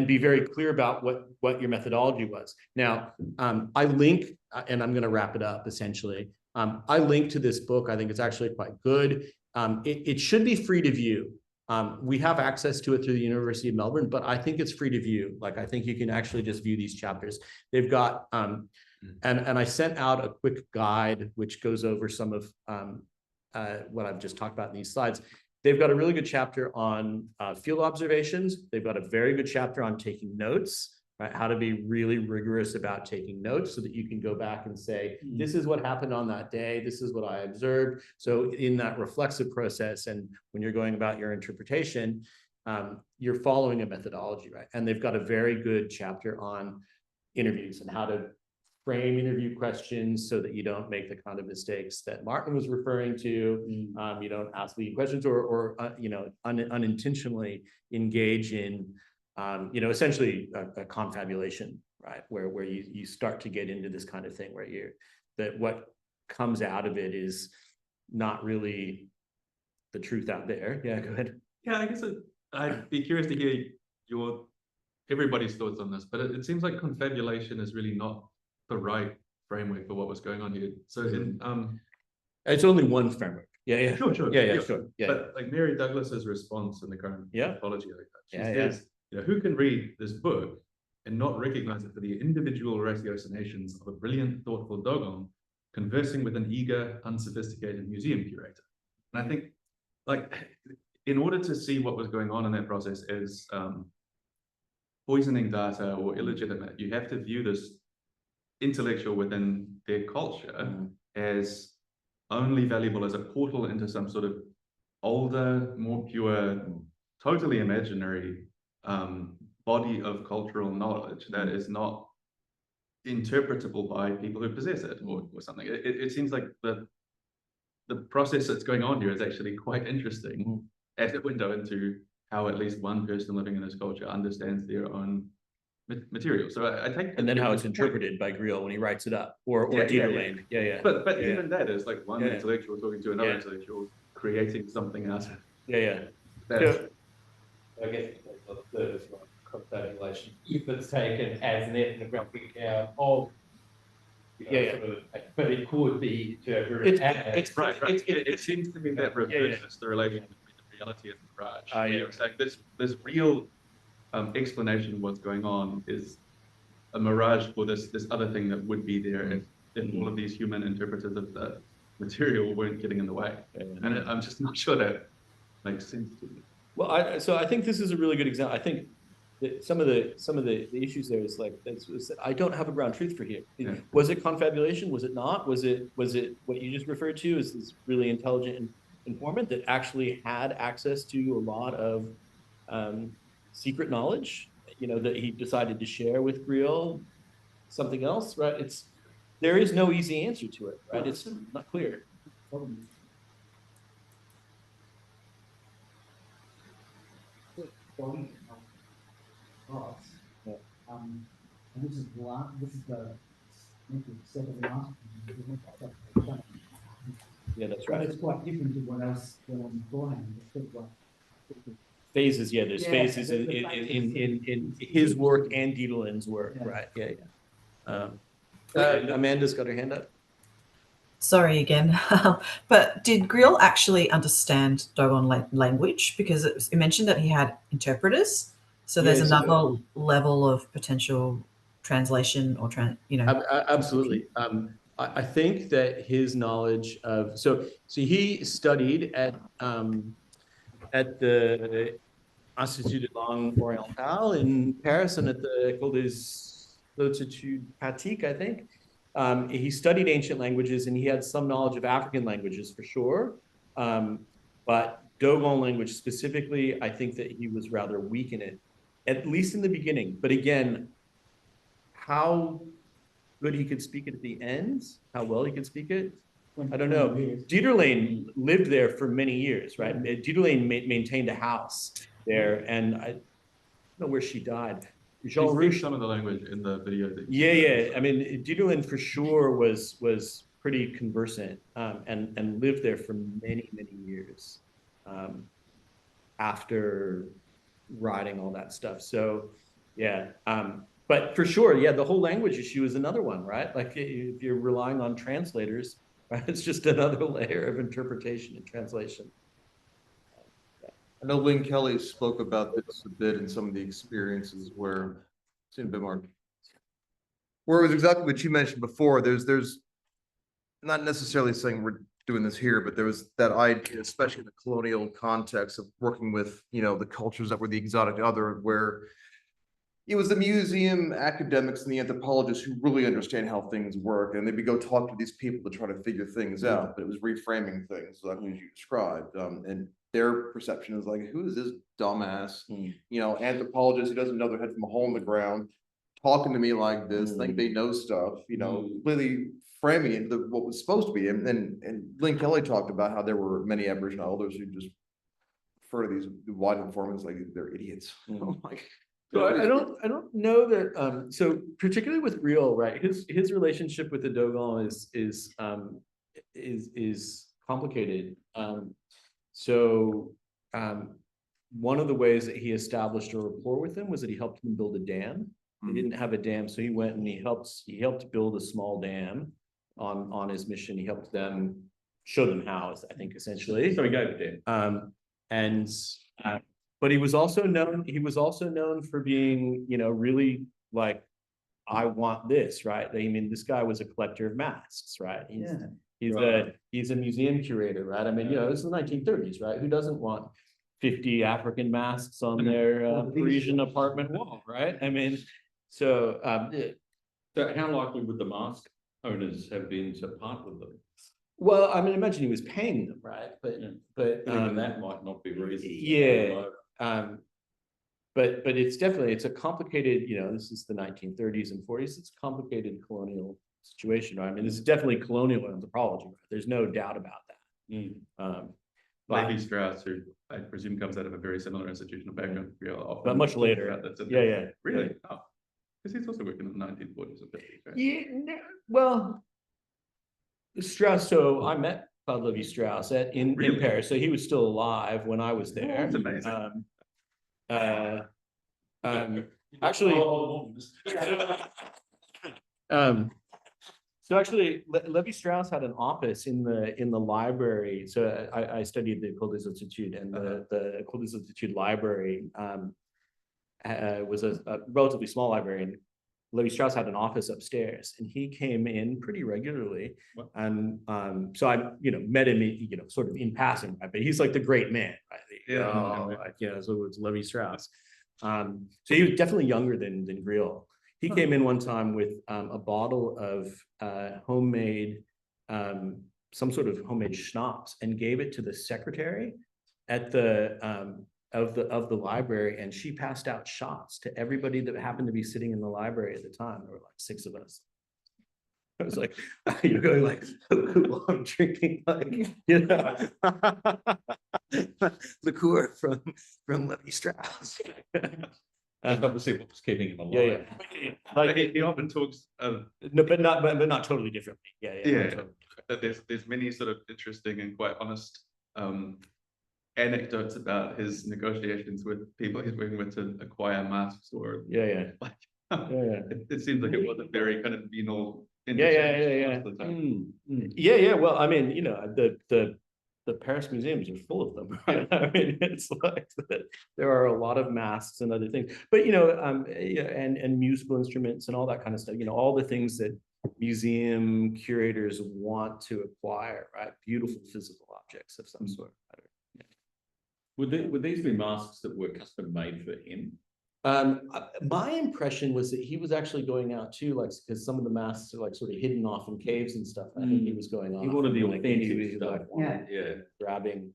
A: be very clear about what your methodology was. Now, I link, and I'm going to wrap it up essentially. I link to this book. I think it's actually quite good. it should be free to view. We have access to it through the University of Melbourne, but I think it's free to view. Like, I think you can actually just view these chapters. They've got, and I sent out a quick guide, which goes over some of what I've just talked about in these slides. They've got a really good chapter on field observations. They've got a very good chapter on taking notes, right? How to be really rigorous about taking notes so that you can go back and say, this is what happened on that day. This is what I observed. So in that reflexive process, and when you're going about your interpretation, you're following a methodology, right? And they've got a very good chapter on interviews and how to frame interview questions so that you don't make the kind of mistakes that Martin was referring to. You don't ask leading questions or you know, unintentionally engage in, you know, essentially a confabulation, right? Where you start to get into this kind of thing where that what comes out of it is not really the truth out there. Yeah, go ahead.
B: Yeah, I guess I'd be curious to hear everybody's thoughts on this, but it seems like confabulation is really not the right framework for what was going on here. So
A: it's only one framework. Yeah.
B: Sure.
A: Sure. Yeah.
B: But like Mary Douglas's response in the current apology, like that, she says, you know, who can read this book and not recognize it for the individual ratiocinations of a brilliant, thoughtful Dogon conversing with an eager, unsophisticated museum curator? And I think, like, in order to see what was going on in that process as poisoning data or illegitimate, you have to view this intellectual within their culture as only valuable as a portal into some sort of older, more pure, totally imaginary body of cultural knowledge that is not interpretable by people who possess it or something. It seems like the process that's going on here is actually quite interesting as a window into how at least one person living in this culture understands their own material. So I think,
A: and then how it's interpreted by Griel when he writes it up, or Dieterlein. Yeah.
B: But even that is like one intellectual talking to another intellectual, creating something out of it.
I: I guess the third is confabulation, if it's taken as an ethnographic account of, you know, sort of, but it could be interpreted as.
B: It's right. It seems to me that reverses the relation between the reality and the mirage. It's like this real explanation of what's going on is a mirage for this other thing that would be there if all of these human interpreters of the material weren't getting in the way. And I'm just not sure that makes sense to me.
A: Well, so I think this is a really good example. I think that some of the issues there is like, I don't have a ground truth for here. Was it confabulation? Was it not? Was it what you just referred to as this really intelligent informant that actually had access to a lot of secret knowledge, you know, that he decided to share with Griel? Something else, right? There is no easy answer to it, right? It's not clear.
E: And this is the second last.
A: Yeah, that's right.
E: It's quite different to what else went on beforehand.
A: Phases, there's phases in his work and Dieterlein's work, right? Amanda's got her hand up.
D: Sorry again, but did Griel actually understand Dogon language? Because it mentioned that he had interpreters, so there's another level of potential translation or
A: absolutely. I think that his knowledge of so he studied at the Institut de Langue Orientale in Paris and at the École des Études Pratiques, I think. He studied ancient languages and he had some knowledge of African languages for sure. But Dogon language specifically, I think that he was rather weak in it, at least in the beginning. But again, how good he could speak it at the end, how well he could speak it, I don't know. Dieterlein lived there for many years, right? Dieterlein maintained a house there, and I don't know where she died.
B: Jean Rouge, some of the language in the video.
A: I mean, Dieterlein for sure was pretty conversant and lived there for many years after writing all that stuff. So but for sure, the whole language issue is another one, right? Like if you're relying on translators, right, it's just another layer of interpretation and translation.
C: I know Lynn Kelly spoke about this a bit in some of the experiences where, seen a bit more, where it was exactly what you mentioned before. There's not necessarily saying we're doing this here, but there was that idea, especially in the colonial context, of working with, you know, the cultures that were the exotic other, where it was the museum academics and the anthropologists who really understand how things work, and they would go talk to these people to try to figure things out. But it was reframing things, like as you described, and their perception is like, who is this dumbass, you know, anthropologist who doesn't know their head from a hole in the ground, talking to me like this, think they know stuff, you know, really framing it into what was supposed to be. And Lynn Kelly talked about how there were many Aboriginal elders who just refer to these white informants like they're idiots. Like,
A: so I don't know that so particularly with Real, right? His relationship with the Dogon is complicated. One of the ways that he established a rapport with them was that he helped them build a dam. They didn't have a dam, so he went and he helped build a small dam on his mission. He helped them, show them how, I think, essentially.
F: So he gave it to him.
A: But he was also known for being, you know, really like, I want this, right? I mean, this guy was a collector of masks, right? He's a museum curator, right? I mean, you know, it's the 1930s, right? Who doesn't want 50 African masks on their Parisian apartment wall, right? I mean, so
F: how likely would the mask owners have been to part with them?
A: Well, I mean, imagine he was paying them, right? But
F: even that might not be reason.
A: Yeah. But it's a complicated, you know, this is the 1930s and 40s. It's a complicated colonial situation, right? I mean, this is definitely colonial anthropology, right? There's no doubt about that.
B: Levi Strauss, who I presume comes out of a very similar institutional background,
A: but much later. Yeah.
B: Really? Oh, because he's also working in the 1940s and 50s, right?
A: Yeah. Well, Strauss. So I met Levi Strauss in Paris. So he was still alive when I was there.
B: That's amazing.
A: Actually, so actually, Levi Strauss had an office in the library. So I studied the École des Instituts, and the École des Instituts library was a relatively small library, and Levi Strauss had an office upstairs, and he came in pretty regularly. And so I, you know, met him, you know, sort of in passing, right? But he's like the great man, right? So it's Levi Strauss. So he was definitely younger than Grill. He came in one time with a bottle of homemade, some sort of homemade schnapps, and gave it to the secretary at the of the library, and she passed out shots to everybody that happened to be sitting in the library at the time. There were like 6 of us. I was like, you're going like, I'm drinking like, you know, liqueur from Levi Strauss.
F: Obviously, what was keeping him alive.
B: Yeah. Like he often talks
A: no, but not totally differently.
B: Yeah. There's many sort of interesting and quite honest anecdotes about his negotiations with people he's working with to acquire masks, or it seems like it was a very kind of venal.
A: Yeah. Well, I mean, you know, the Paris museums are full of them, right? I mean, it's like there are a lot of masks and other things, but you know, and musical instruments and all that kind of stuff. You know, all the things that museum curators want to acquire, right? Beautiful physical objects of some sort.
F: Would these be masks that were custom made for him?
A: My impression was that he was actually going out too, like, because some of the masks are like sort of hidden off in caves and stuff. I think he was going on.
F: He wanted the authentic stuff.
A: Like, grabbing,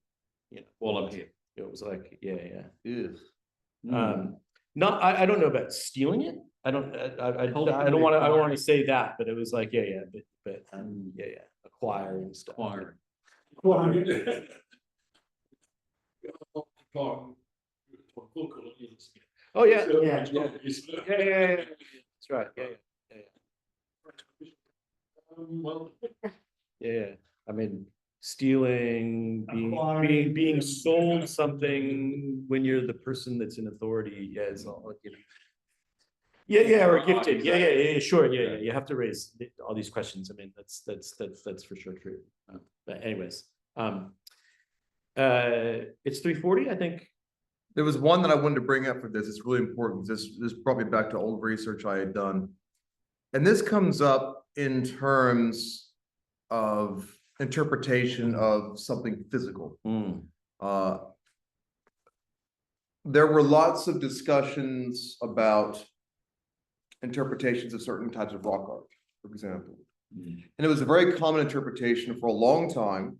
A: you know,
F: while I'm here.
A: It was like, not, I don't know about stealing it. I don't want to say that, but it was like, but acquiring stuff. Oh yeah. That's right. I mean, stealing, being sold something when you're the person that's in authority, is all, you know. Or gifted. Sure. You have to raise all these questions. I mean, that's for sure true. But anyways, it's 3:40, I think.
C: There was one that I wanted to bring up for this. It's really important. This brought me back to old research I had done. And this comes up in terms of interpretation of something physical. There were lots of discussions about interpretations of certain types of rock art, for example. And it was a very common interpretation for a long time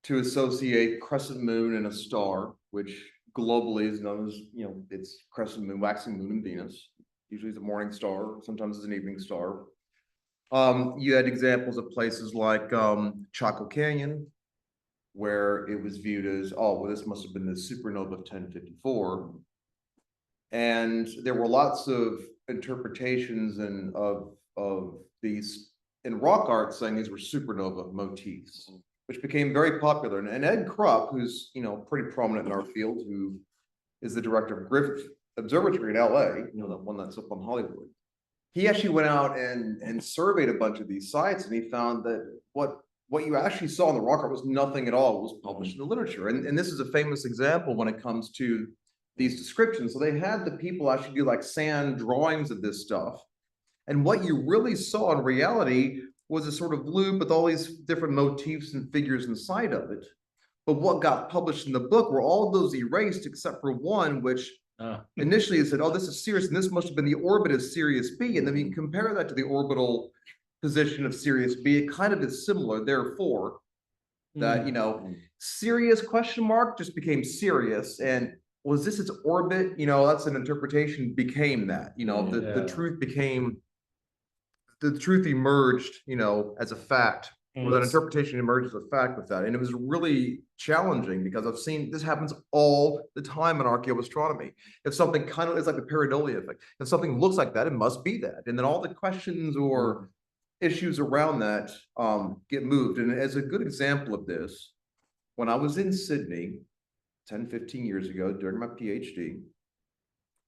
C: to associate crescent moon and a star, which globally is known as, it's crescent moon, waxing moon, and Venus. Usually it's a morning star, sometimes it's an evening star. You had examples of places like Chaco Canyon, where it was viewed as, oh, well, this must have been the supernova of 1054. And there were lots of interpretations and of these in rock art saying these were supernova motifs, which became very popular. And Ed Krupp, who's pretty prominent in our field, who is the director of Griffith Observatory in LA, the one that's up on Hollywood. He actually went out and surveyed a bunch of these sites, and he found that what you actually saw in the rock art was nothing at all was published in the literature. And this is a famous example when it comes to these descriptions. So they had the people actually do like sand drawings of this stuff. And what you really saw in reality was a sort of loop with all these different motifs and figures inside of it. But what got published in the book were all those erased except for one, which initially it said, oh, this is Sirius, and this must have been the orbit of Sirius B. And then you compare that to the orbital position of Sirius B, it kind of is similar. Therefore, that, Sirius question mark just became Sirius. And was this its orbit? That's an interpretation, became that. The truth became, the truth emerged, as a fact. Or that interpretation emerged as a fact with that. And it was really challenging because I've seen this happens all the time in archaeoastronomy. If something kind of is like the pareidolia effect, if something looks like that, it must be that. And then all the questions or issues around that get moved. And as a good example of this, when I was in Sydney 10, 15 years ago during my PhD,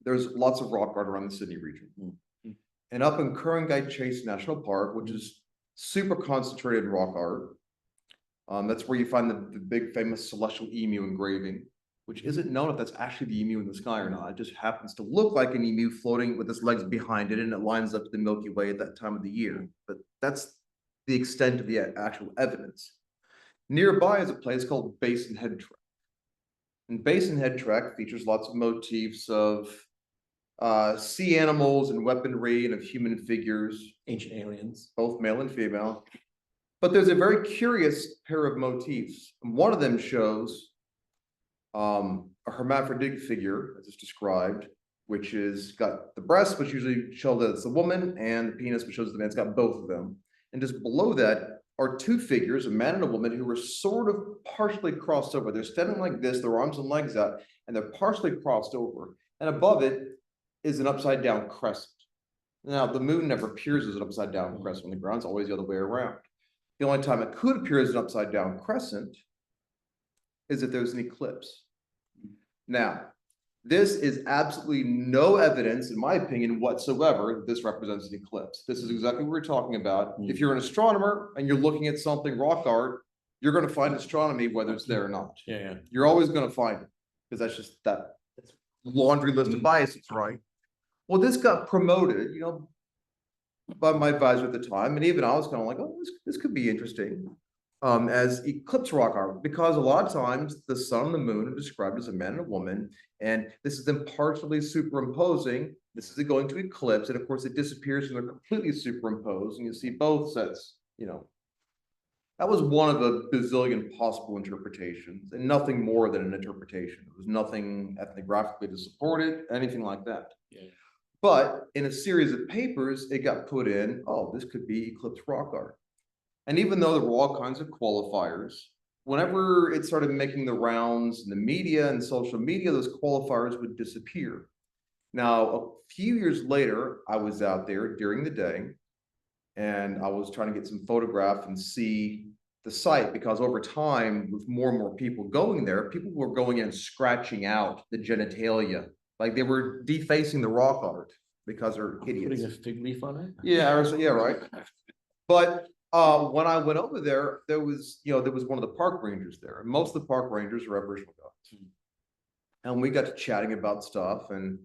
C: there's lots of rock art around the Sydney region. And up in Ku-ring-gai Chase National Park, which is super concentrated rock art, that's where you find the big famous celestial emu engraving, which isn't known if that's actually the emu in the sky or not. It just happens to look like an emu floating with its legs behind it, and it lines up to the Milky Way at that time of the year. But that's the extent of the actual evidence. Nearby is a place called Basin Head Track. And Basin Head Track features lots of motifs of sea animals and weaponry and of human figures.
A: Ancient aliens.
C: Both male and female. But there's a very curious pair of motifs. And one of them shows a hermaphroditic figure, as it's described, which is got the breast, which usually show that it's the woman, and the penis, which shows the man. It's got both of them. And just below that are two figures, a man and a woman, who are sort of partially crossed over. They're standing like this, their arms and legs out, and they're partially crossed over. And above it is an upside down crescent. Now, the moon never appears as an upside down crescent on the ground. It's always the other way around. The only time it could appear as an upside down crescent is if there's an eclipse. Now, this is absolutely no evidence, in my opinion, whatsoever that this represents an eclipse. This is exactly what we're talking about. If you're an astronomer and you're looking at something rock art, you're going to find astronomy whether it's there or not. You're always going to find it, because that's just that laundry list of biases, right? Well, this got promoted, by my advisor at the time, and even I was kind of like, oh, this could be interesting, as eclipse rock art, because a lot of times the sun and the moon are described as a man and a woman, and this is them partially superimposing. This is going to eclipse, and of course it disappears and they're completely superimposed, and you see both sets. That was one of a bazillion possible interpretations, and nothing more than an interpretation. There was nothing ethnographically to support it, anything like that. But in a series of papers, it got put in, oh, this could be eclipse rock art. And even though there were all kinds of qualifiers, whenever it started making the rounds in the media and social media, those qualifiers would disappear. Now, a few years later, I was out there during the day, and I was trying to get some photograph and see the site, because over time, with more and more people going there, people were going in and scratching out the genitalia. Like they were defacing the rock art because they're idiots.
A: Putting a fig leaf on it?
C: Yeah, right. But when I went over there, there was one of the park rangers there. And most of the park rangers are Aboriginal guys. And we got to chatting about stuff, and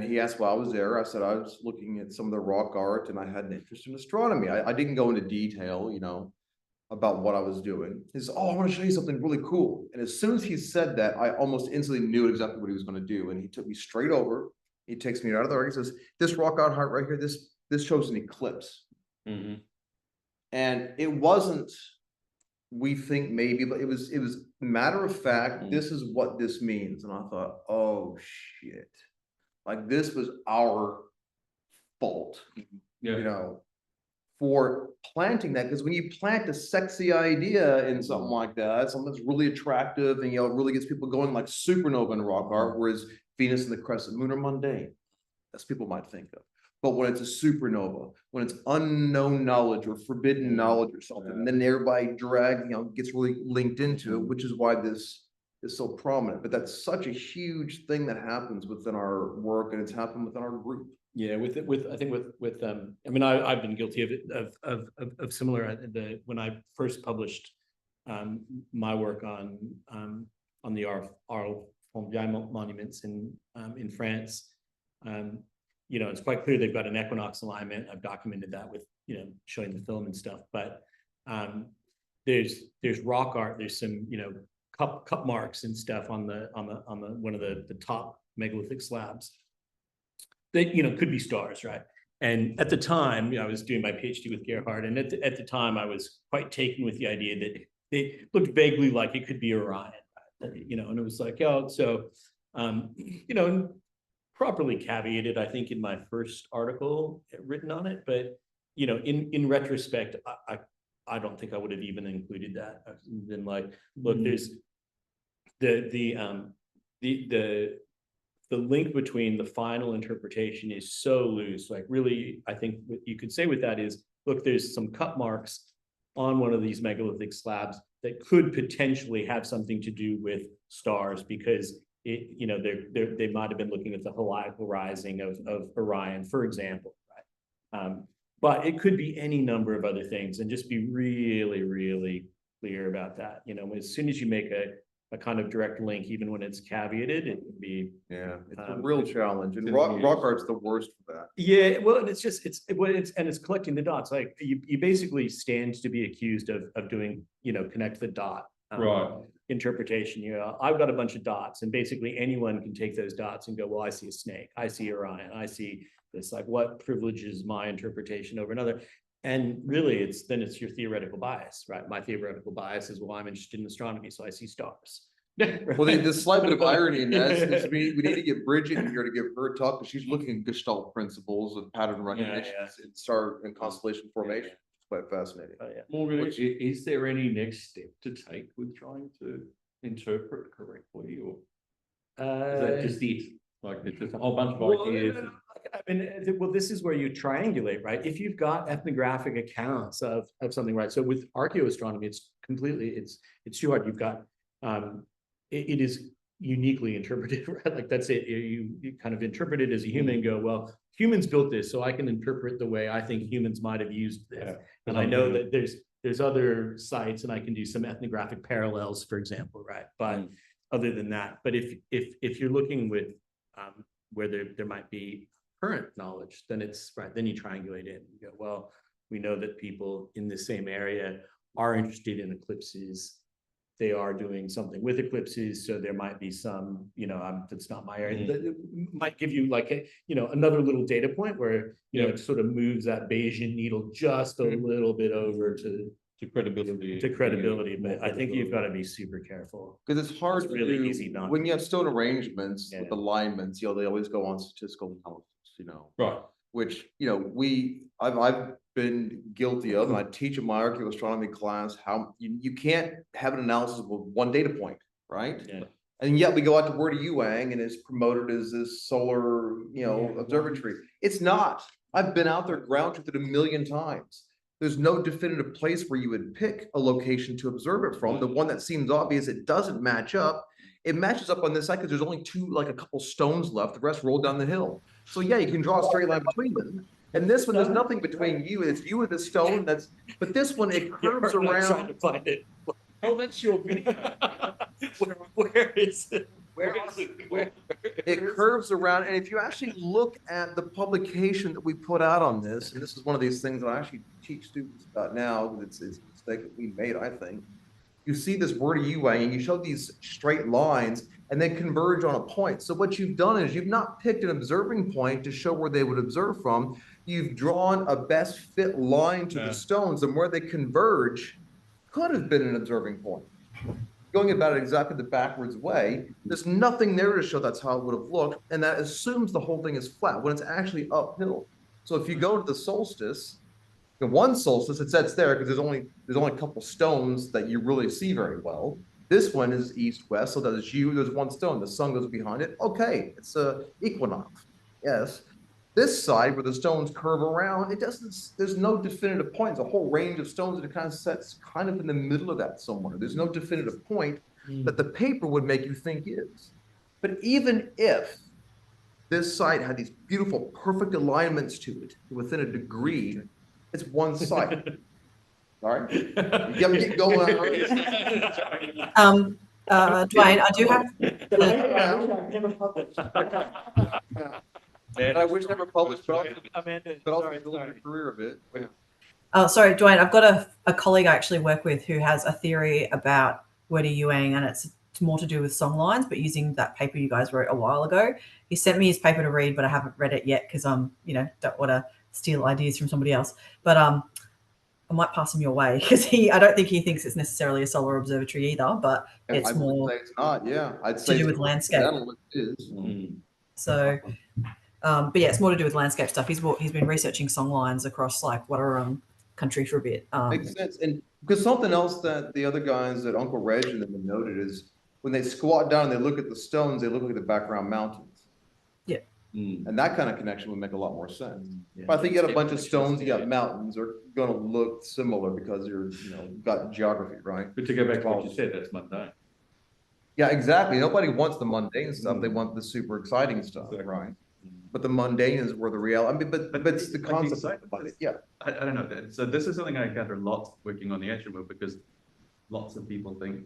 C: he asked why I was there. I said I was looking at some of the rock art, and I had an interest in astronomy. I didn't go into detail, about what I was doing. He said, "Oh, I want to show you something really cool." And as soon as he said that, I almost instantly knew exactly what he was going to do. And he took me straight over. He takes me out of the art. He says, "This rock art right here, this shows an eclipse."
F: Mm-hmm.
C: And it wasn't, we think maybe, but it was matter of fact, this is what this means. And I thought, oh shit, like this was our fault, for planting that. Because when you plant a sexy idea in something like that, something that's really attractive and it really gets people going, like supernova in rock art, whereas Venus and the crescent moon are mundane, as people might think of. But when it's a supernova, when it's unknown knowledge or forbidden knowledge or something, and then everybody gets really linked into it, which is why this is so prominent. But that's such a huge thing that happens within our work, and it's happened within our group.
A: Yeah, I think I mean, I've been guilty of it, of similar. When I first published my work on the Arles monuments in France, it's quite clear they've got an equinox alignment. I've documented that with showing the film and stuff. But there's rock art. There's some cup marks and stuff on the one of the top megalithic slabs that could be stars, right? And at the time, I was doing my PhD with Gerhard, and at the time, I was quite taken with the idea that they looked vaguely like it could be Orion, right? And it was like, properly caveated, I think, in my first article written on it, but in retrospect, I don't think I would have even included that. Then look, there's the link between the final interpretation is so loose. Like, really, I think what you could say with that is, look, there's some cut marks on one of these megalithic slabs that could potentially have something to do with stars, because they might have been looking at the heliacal rising of Orion, for example, right? But it could be any number of other things, and just be really, really clear about that. As soon as you make a kind of direct link, even when it's caveated, it can be.
C: Yeah, it's a real challenge, and rock art's the worst for that.
A: Yeah, well, and it's collecting the dots. Like you basically stand to be accused of doing connect the dot.
F: Right.
A: Interpretation. I've got a bunch of dots, and basically anyone can take those dots and go, well, I see a snake, I see Orion, I see this. Like, what privileges my interpretation over another? And really, it's your theoretical bias, right? My theoretical bias is, well, I'm interested in astronomy, so I see stars.
C: Well, the slight bit of irony in that is we need to get Bridget in here to give her a talk, because she's looking at Gestalt principles of pattern recognition and star and constellation formation. Quite fascinating.
F: Morgan, is there any next step to take with trying to interpret correctly, or is that just it? Like, there's just a whole bunch of ideas.
A: Well, this is where you triangulate, right? If you've got ethnographic accounts of something, right? So with archaeoastronomy, it's too hard. You've got it is uniquely interpreted, right? Like, that's it. You kind of interpret it as a human and go, well, humans built this, so I can interpret the way I think humans might have used this. Yeah. And I know that there's other sites, and I can do some ethnographic parallels, for example, right? But other than that, but if you're looking with where there might be current knowledge, then it's right. Then you triangulate it and go, well, we know that people in the same area are interested in eclipses. They are doing something with eclipses, so there might be some, that's not my area. That might give you like another little data point where it sort of moves that Bayesian needle just a little bit over to credibility. But I think you've got to be super careful,
C: because it's hard
A: to really easy not
C: when you have stone arrangements with alignments. They always go on statistical analysis,
F: right?
C: Which I've been guilty of, and I teach in my archaeoastronomy class how you can't have an analysis of one data point, right? Yeah. And yet we go out to Word of Yuang, and it's promoted as this solar, observatory. It's not. I've been out there ground truthed it 1 million times. There's no definitive place where you would pick a location to observe it from. The one that seems obvious, it doesn't match up. It matches up on this side because there's only a couple stones left. The rest roll down the hill. So yeah, you can draw a straight line between them. And this one, there's nothing between you. It's you with the stone. But this one, it curves around.
A: Trying to find it. Oh, that's your video. Where is it?
C: It curves around, and if you actually look at the publication that we put out on this, and this is one of these things that I actually teach students about now, it's a mistake that we made, I think. You see this word Ewing, and you show these straight lines, and they converge on a point. So what you've done is you've not picked an observing point to show where they would observe from. You've drawn a best fit line to the stones, and where they converge could have been an observing point. Going about it exactly the backwards way, there's nothing there to show that's how it would have looked, and that assumes the whole thing is flat when it's actually uphill. So if you go to the solstice, the one solstice, it sets there because there's only a couple stones that you really see very well. This one is east-west, so there's one stone. The sun goes behind it. Okay, it's a equinox. Yes. This side where the stones curve around, there's no definitive point. It's a whole range of stones that it kind of sets kind of in the middle of that somewhere. There's no definitive point that the paper would make you think is. But even if this site had these beautiful, perfect alignments to it within a degree, it's one site. Sorry? You got me get going.
D: Dwayne, I do have.
C: I wish never published, but
A: Amanda,
C: also build a career of it.
D: Oh, sorry, Dwayne. I've got a colleague I actually work with who has a theory about Wurdi Ewing, and it's more to do with song lines, but using that paper you guys wrote a while ago. He sent me his paper to read, but I haven't read it yet because don't want to steal ideas from somebody else. But I might pass him your way because I don't think he thinks it's necessarily a solar observatory either, but it's more.
C: Say it's not. Yeah, I'd say
D: to do with landscape. So. But yeah, it's more to do with landscape stuff. He's been researching song lines across like Wadawurrung country for a bit.
C: Makes sense. And because something else that the other guys that Uncle Reg and them have noted is when they squat down and they look at the stones, they look like the background mountains.
D: Yeah.
C: And that kind of connection would make a lot more sense. But I think you got a bunch of stones, you got mountains are going to look similar because you've got geography, right?
F: But to go back to what you said, that's mundane.
C: Yeah, exactly. Nobody wants the mundane stuff. They want the super exciting stuff, right? But the mundane is where the real. I mean, but it's the concept of it. Yeah.
B: I don't know. So this is something I encounter lots working on the ancient world because lots of people think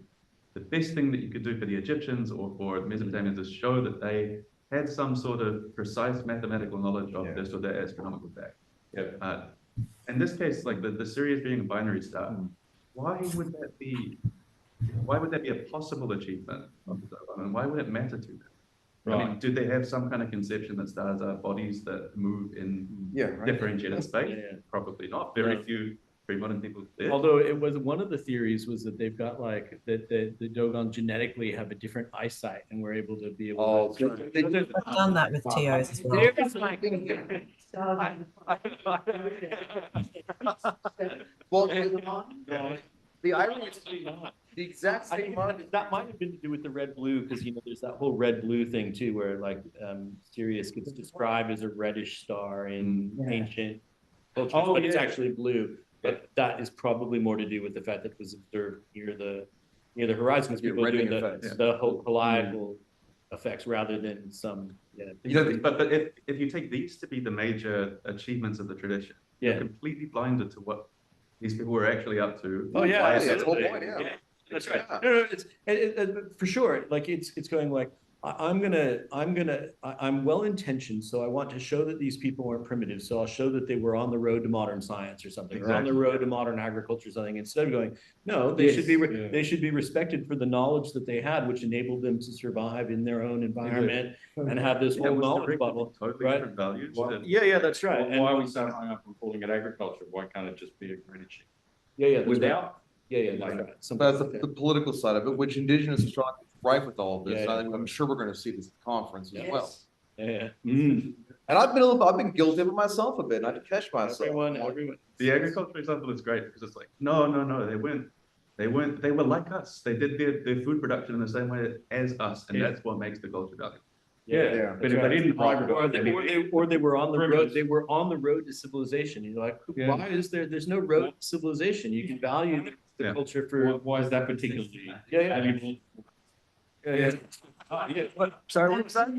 B: the best thing that you could do for the Egyptians or for Mesopotamians is show that they had some sort of precise mathematical knowledge of this or that astronomical fact. Yeah. In this case, like the Sirius being a binary star, why would that be a possible achievement of the Dogon? And why would it matter to them? Right. I mean, do they have some kind of conception that stars are bodies that move in differentiated space? Yeah. Probably not. Very few pre-modern people did.
A: Although it was one of the theories was that they've got like that the Dogon genetically have a different eyesight and we're able to be able to.
D: I've done that with TOs as well.
C: Well, the irony is the exact same
A: that might have been to do with the red blue because there's that whole red blue thing too where like Sirius gets described as a reddish star in ancient cultures, but it's actually blue. But that is probably more to do with the fact that it was observed near the horizon because people are doing the heliacal effects rather than some.
B: But if you take these to be the major achievements of the tradition, you're completely blinded to what these people were actually up to.
A: Oh yeah,
C: that's the whole point. Yeah.
A: That's right. No, it's for sure. Like it's going like I'm well-intentioned, so I want to show that these people weren't primitive. So I'll show that they were on the road to modern science or something, or on the road to modern agriculture or something. Instead of going, no, they should be respected for the knowledge that they had, which enabled them to survive in their own environment and have this whole knowledge bubble.
B: Totally different values.
A: Yeah, that's right.
F: Why are we so hung up on calling it agriculture? Why can't it just be a gradation?
A: Yeah,
F: without.
A: That's
C: the political side of it, which indigenous astrology is rife with all of this. I'm sure we're going to see this at the conference as well.
A: Yeah.
C: And I've been guilty of it myself a bit. And I had to catch myself.
A: Everyone.
B: The agriculture example is great because it's like, no, they weren't. They were like us. They did their food production in the same way as us, and that's what makes the culture valuable.
A: Yeah. But if they didn't, or they were on the road. They were on the road to civilization. You're like, why is there's no road to civilization? You can value the culture for.
F: Why is that particularly?
A: Sorry, what was that?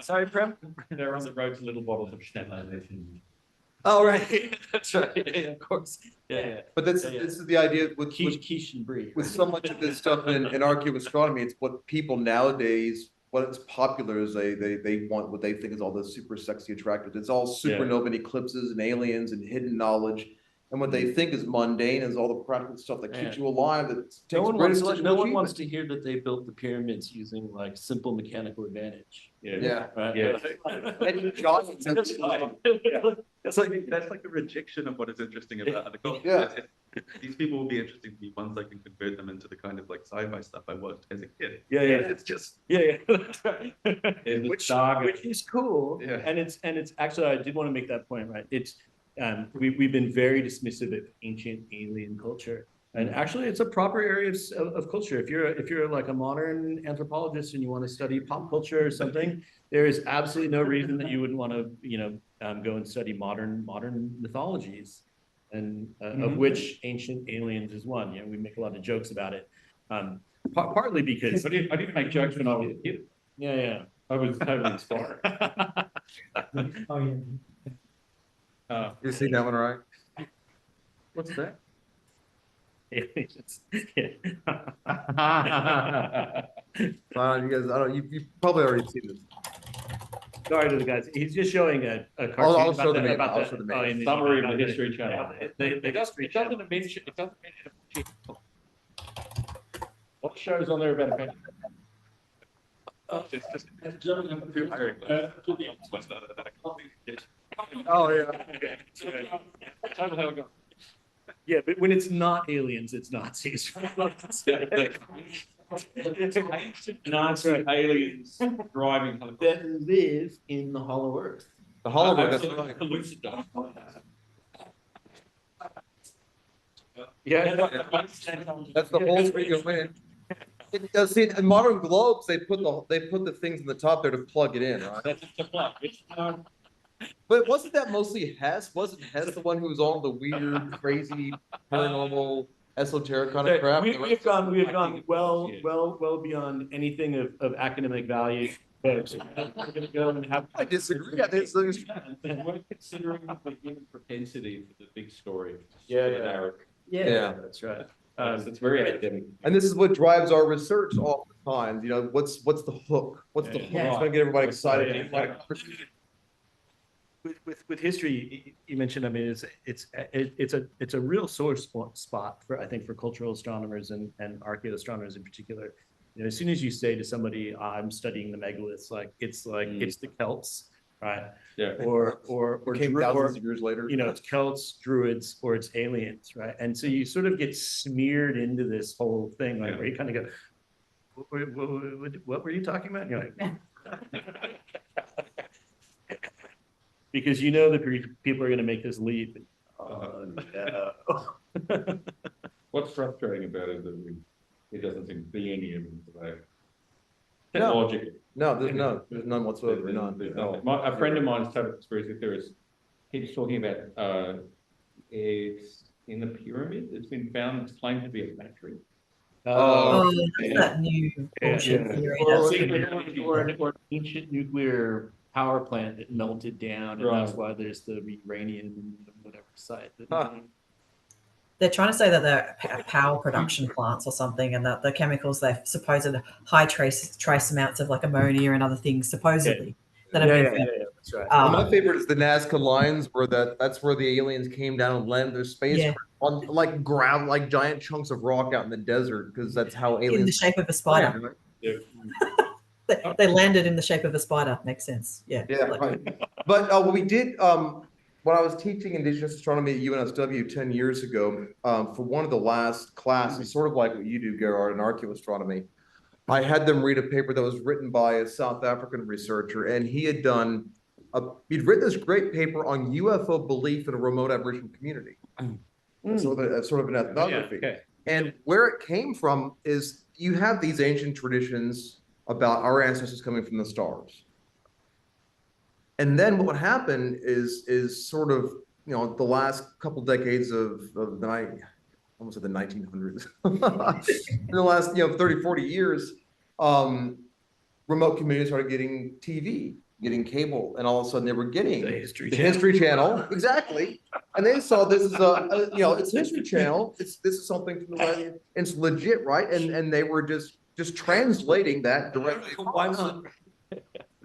A: Sorry, Prem.
F: They're on the road to little bottles of standardization.
A: Oh, right. That's right. Yeah, of course. Yeah.
C: But this is the idea with
A: quiche and brie.
C: with so much of this stuff in archaeoastronomy, it's what people nowadays, what is popular is they want what they think is all this super sexy attractive. It's all supernova and eclipses and aliens and hidden knowledge. And what they think is mundane is all the practical stuff that keeps you alive. That
A: no one wants to hear that they built the pyramids using like simple mechanical advantage.
C: Yeah.
A: Right?
F: Yeah.
B: That's like a rejection of what is interesting about the culture.
C: Yeah.
B: These people will be interesting to me once I can convert them into the kind of like sci-fi stuff I watched as a kid.
A: It's just that's right. which is cool.
B: Yeah.
A: And it's actually, I did want to make that point, right? It's we've been very dismissive of ancient alien culture, and actually it's a proper area of culture. If you're like a modern anthropologist and you want to study pop culture or something, there is absolutely no reason that you wouldn't want to go and study modern mythologies, and of which ancient aliens is one. We make a lot of jokes about it, partly because
F: I didn't make jokes when I was a kid. I was totally inspired.
E: Oh, yeah.
C: You see that one, right?
A: What's that?
C: You guys, you probably already seen this.
A: Sorry to the guys. He's just showing a cartoon.
C: I'll show the name. I'll show the name.
F: Summary of the History Channel.
A: The History Channel.
F: It doesn't mention what shows on there about a
B: It's just
C: Oh yeah.
A: Yeah, but when it's not aliens, it's Nazis.
F: Nazi aliens driving
A: that live in the Hollow Earth.
C: The Hollow Earth. That's right.
A: Yeah,
C: That's the whole thing you win. It does see in modern globes they put the things in the top there to plug it in, right? But wasn't that mostly Hess? Wasn't Hess the one who was all the weird, crazy, paranormal, esoteric kind of crap?
A: We've gone well beyond anything of academic value. We're gonna go and have.
C: I disagree.
F: We're considering the human propensity for the big story.
A: Yeah, that's right.
F: It's very academic.
C: And this is what drives our research all the time. What's the hook? What's the hook? It's gonna get everybody excited.
A: With history, you mentioned. I mean, it's a real sore spot for, I think, for cultural astronomers and archaeoastronomers in particular. As soon as you say to somebody, "I'm studying the megaliths," it's the Celts, right?
F: Yeah.
C: Or came thousands of years later.
A: It's Celts, Druids, or it's aliens, right? And so you sort of get smeared into this whole thing, where you kind of go, "What were you talking about?" And you're like. Because the people are going to make this leap. No.
F: What's frustrating about it is that it doesn't seem to be any evidence today.
C: No, there's none whatsoever. None.
F: A friend of mine is a total conspiracy theorist. He's talking about it's in the pyramid. It's been found. It's claimed to be a factory.
D: That new bullshit theory.
A: Or an ancient nuclear power plant that melted down, and that's why there's the uranium whatever site.
D: They're trying to say that they're power production plants or something, and that the chemicals, they're supposed high trace amounts of like ammonia and other things supposedly that have been found.
A: That's right.
C: My favorite is the Nazca lines, where that's where the aliens came down and landed their space on ground, like giant chunks of rock out in the desert, because that's how aliens
D: in the shape of a spider. They landed in the shape of a spider. Makes sense. Yeah.
C: Right. But what we did when I was teaching Indigenous astronomy at UNSW 10 years ago, for one of the last classes, sort of like what you do, Gerard, in archaeoastronomy, I had them read a paper that was written by a South African researcher, and he'd written this great paper on UFO belief in a remote Aboriginal community. Sort of an ethnography. And where it came from is you have these ancient traditions about our ancestors coming from the stars. And then what would happen is sort of, the last couple decades of the almost at the 1900s, in the last 30, 40 years, remote communities started getting TV getting cable, and all of a sudden they were getting the History Channel. Exactly. And they saw this is it's History Channel. This is something from the right, and it's legit, right? And they were just translating that directly. Why not?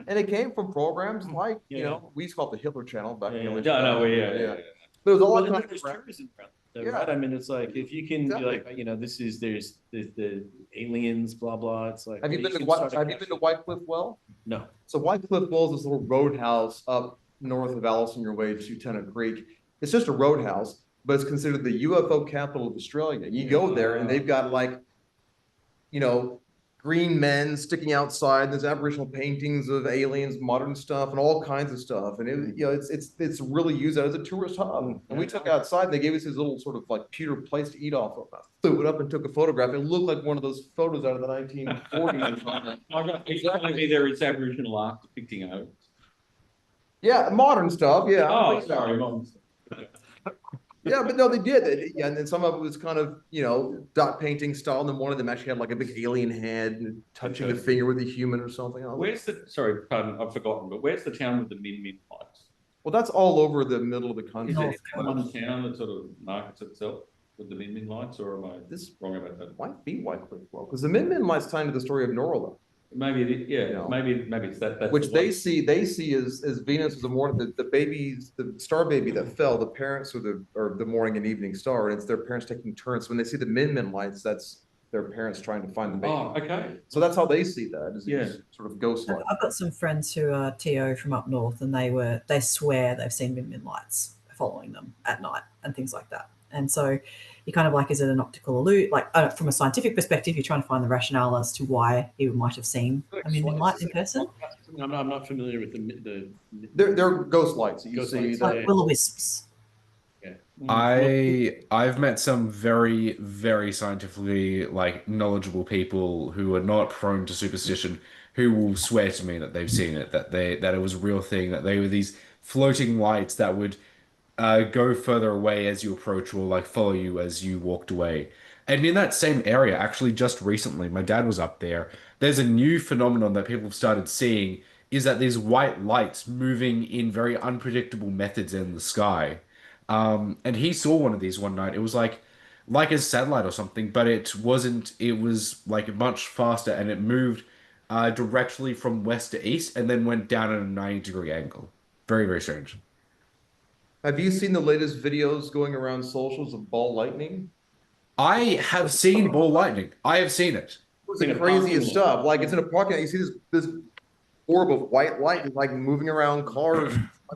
C: And it came from programs like, we used to call it the Hitler Channel back in the early.
A: Yeah.
C: But it was all
A: Well, there's tourism around there, right? I mean, it's like, if you can be like, there's the aliens, blah, blah. It's like,
C: have you been to Whitecliff Well?
A: No.
C: So Whitecliff Well is this little roadhouse up north of Alice on your way to Tennant Creek. It's just a roadhouse, but it's considered the UFO capital of Australia. You go there and they've got like, green men sticking outside. There's Aboriginal paintings of aliens, modern stuff, and all kinds of stuff. And it's really used as a tourist hub. And we took outside. And they gave us this little sort of like pewter place to eat off of. I flew it up and took a photograph. It looked like one of those photos out of the 1940s.
F: Exactly, there is Aboriginal art depicting oaks.
C: Yeah, modern stuff. Yeah.
F: Oh, sorry, modern stuff.
C: Yeah, but no, they did. And then some of it was kind of, dot painting style. And then one of them actually had like a big alien head and touching the finger with a human or something.
F: Sorry, pardon, I've forgotten, but where's the town with the Min lights?
C: Well, that's all over the middle of the country.
F: Is there one town that sort of markets itself with the Min lights, or am I wrong about that?
C: Might be Whitecliff Well, because the Min lights tie into the story of Norla.
F: Maybe maybe it's that.
C: Which they see as Venus was the morning, the star baby that fell, the parents are the morning and evening star, and it's their parents taking turns. So when they see the Min lights, that's their parents trying to find the baby.
F: Oh, okay.
C: So that's how they see that, is sort of ghost light.
D: I've got some friends who are TO from up north, and they swear they've seen Min lights following them at night and things like that. And so you kind of like, is it an optical illusion? Like from a scientific perspective, you're trying to find the rationale as to why he might have seen a Min light in person.
A: I'm not familiar with the
C: they're ghost lights. You see
D: like will-o-wisps.
J: Yeah. I've met some very, very scientifically knowledgeable people who are not prone to superstition, who will swear to me that they've seen it, that it was a real thing, that they were these floating lights that would go further away as you approach, or follow you as you walked away. And in that same area, actually just recently, my dad was up there. There's a new phenomenon that people have started seeing, is that there's white lights moving in very unpredictable methods in the sky. And he saw one of these one night. It was like a satellite or something, but it wasn't. It was much faster, and it moved directly from west to east and then went down at a 90-degree angle. Very, very strange.
C: Have you seen the latest videos going around socials of ball lightning?
J: I have seen ball lightning. I have seen it.
C: It's the craziest stuff. It's in a parking lot. You see this orb of white light moving around cars.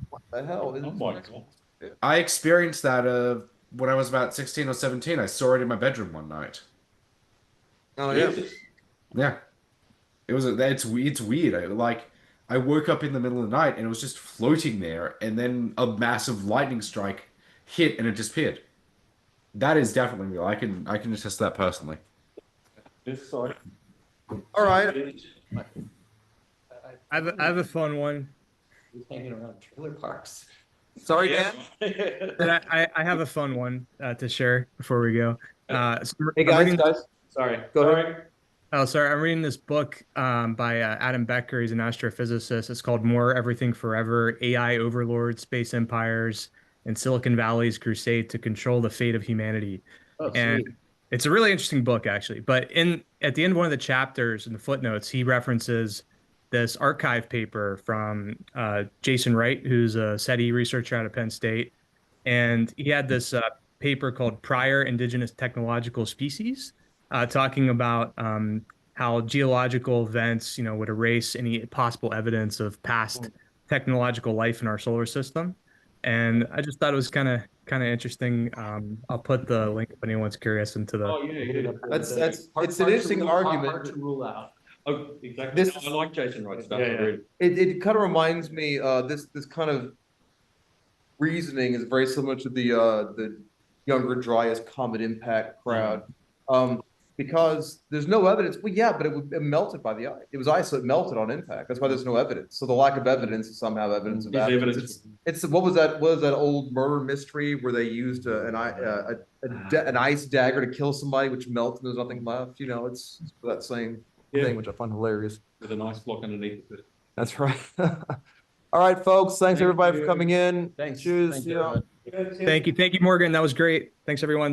C: What the hell?
J: I experienced that when I was about 16 or 17. I saw it in my bedroom one night.
C: Oh yeah.
J: Yeah. It's weird. I woke up in the middle of the night and it was just floating there, and then a massive lightning strike hit and it disappeared. That is definitely real. I can attest to that personally.
C: All right.
K: I have a fun one.
I: Hanging around trailer parks.
C: Sorry, Dan.
K: I have a fun one to share before we go.
C: Hey guys.
A: Sorry.
C: Go ahead.
K: Oh, sorry. I'm reading this book by Adam Becker. He's an astrophysicist. It's called More Everything Forever: AI Overlords, Space Empires, and Silicon Valley's Crusade to Control the Fate of Humanity.
A: Oh,
K: and
A: sweet.
K: it's a really interesting book, actually. But at the end of one of the chapters in the footnotes, he references this archive paper from Jason Wright, who's a SETI researcher out of Penn State. And he had this paper called Prior Indigenous Technological Species, talking about how geological events, would erase any possible evidence of past technological life in our solar system. And I just thought it was kind of interesting. I'll put the link if anyone's curious into the.
F: Oh yeah.
C: It's an interesting argument.
A: Hard to rule out.
F: Oh, exactly. I like Jason Wright stuff.
A: Yeah.
C: It kind of reminds me, this kind of reasoning is very similar to the Younger Dryas Comet Impact crowd. Because there's no evidence. Well, yeah, but it melted by the ice. It was ice that melted on impact. That's why there's no evidence. So the lack of evidence is somehow evidence of evidence. It's what was that old murder mystery where they used an ice dagger to kill somebody, which melted and there's nothing left. It's that same thing, which I find hilarious.
F: With an ice block underneath it.
C: That's right. All right, folks. Thanks everybody for coming in.
A: Thanks.
C: Cheers.
A: Thank
C: See
A: you,
C: ya.
A: everyone.
K: Thank you, Morgan. That was great. Thanks, everyone.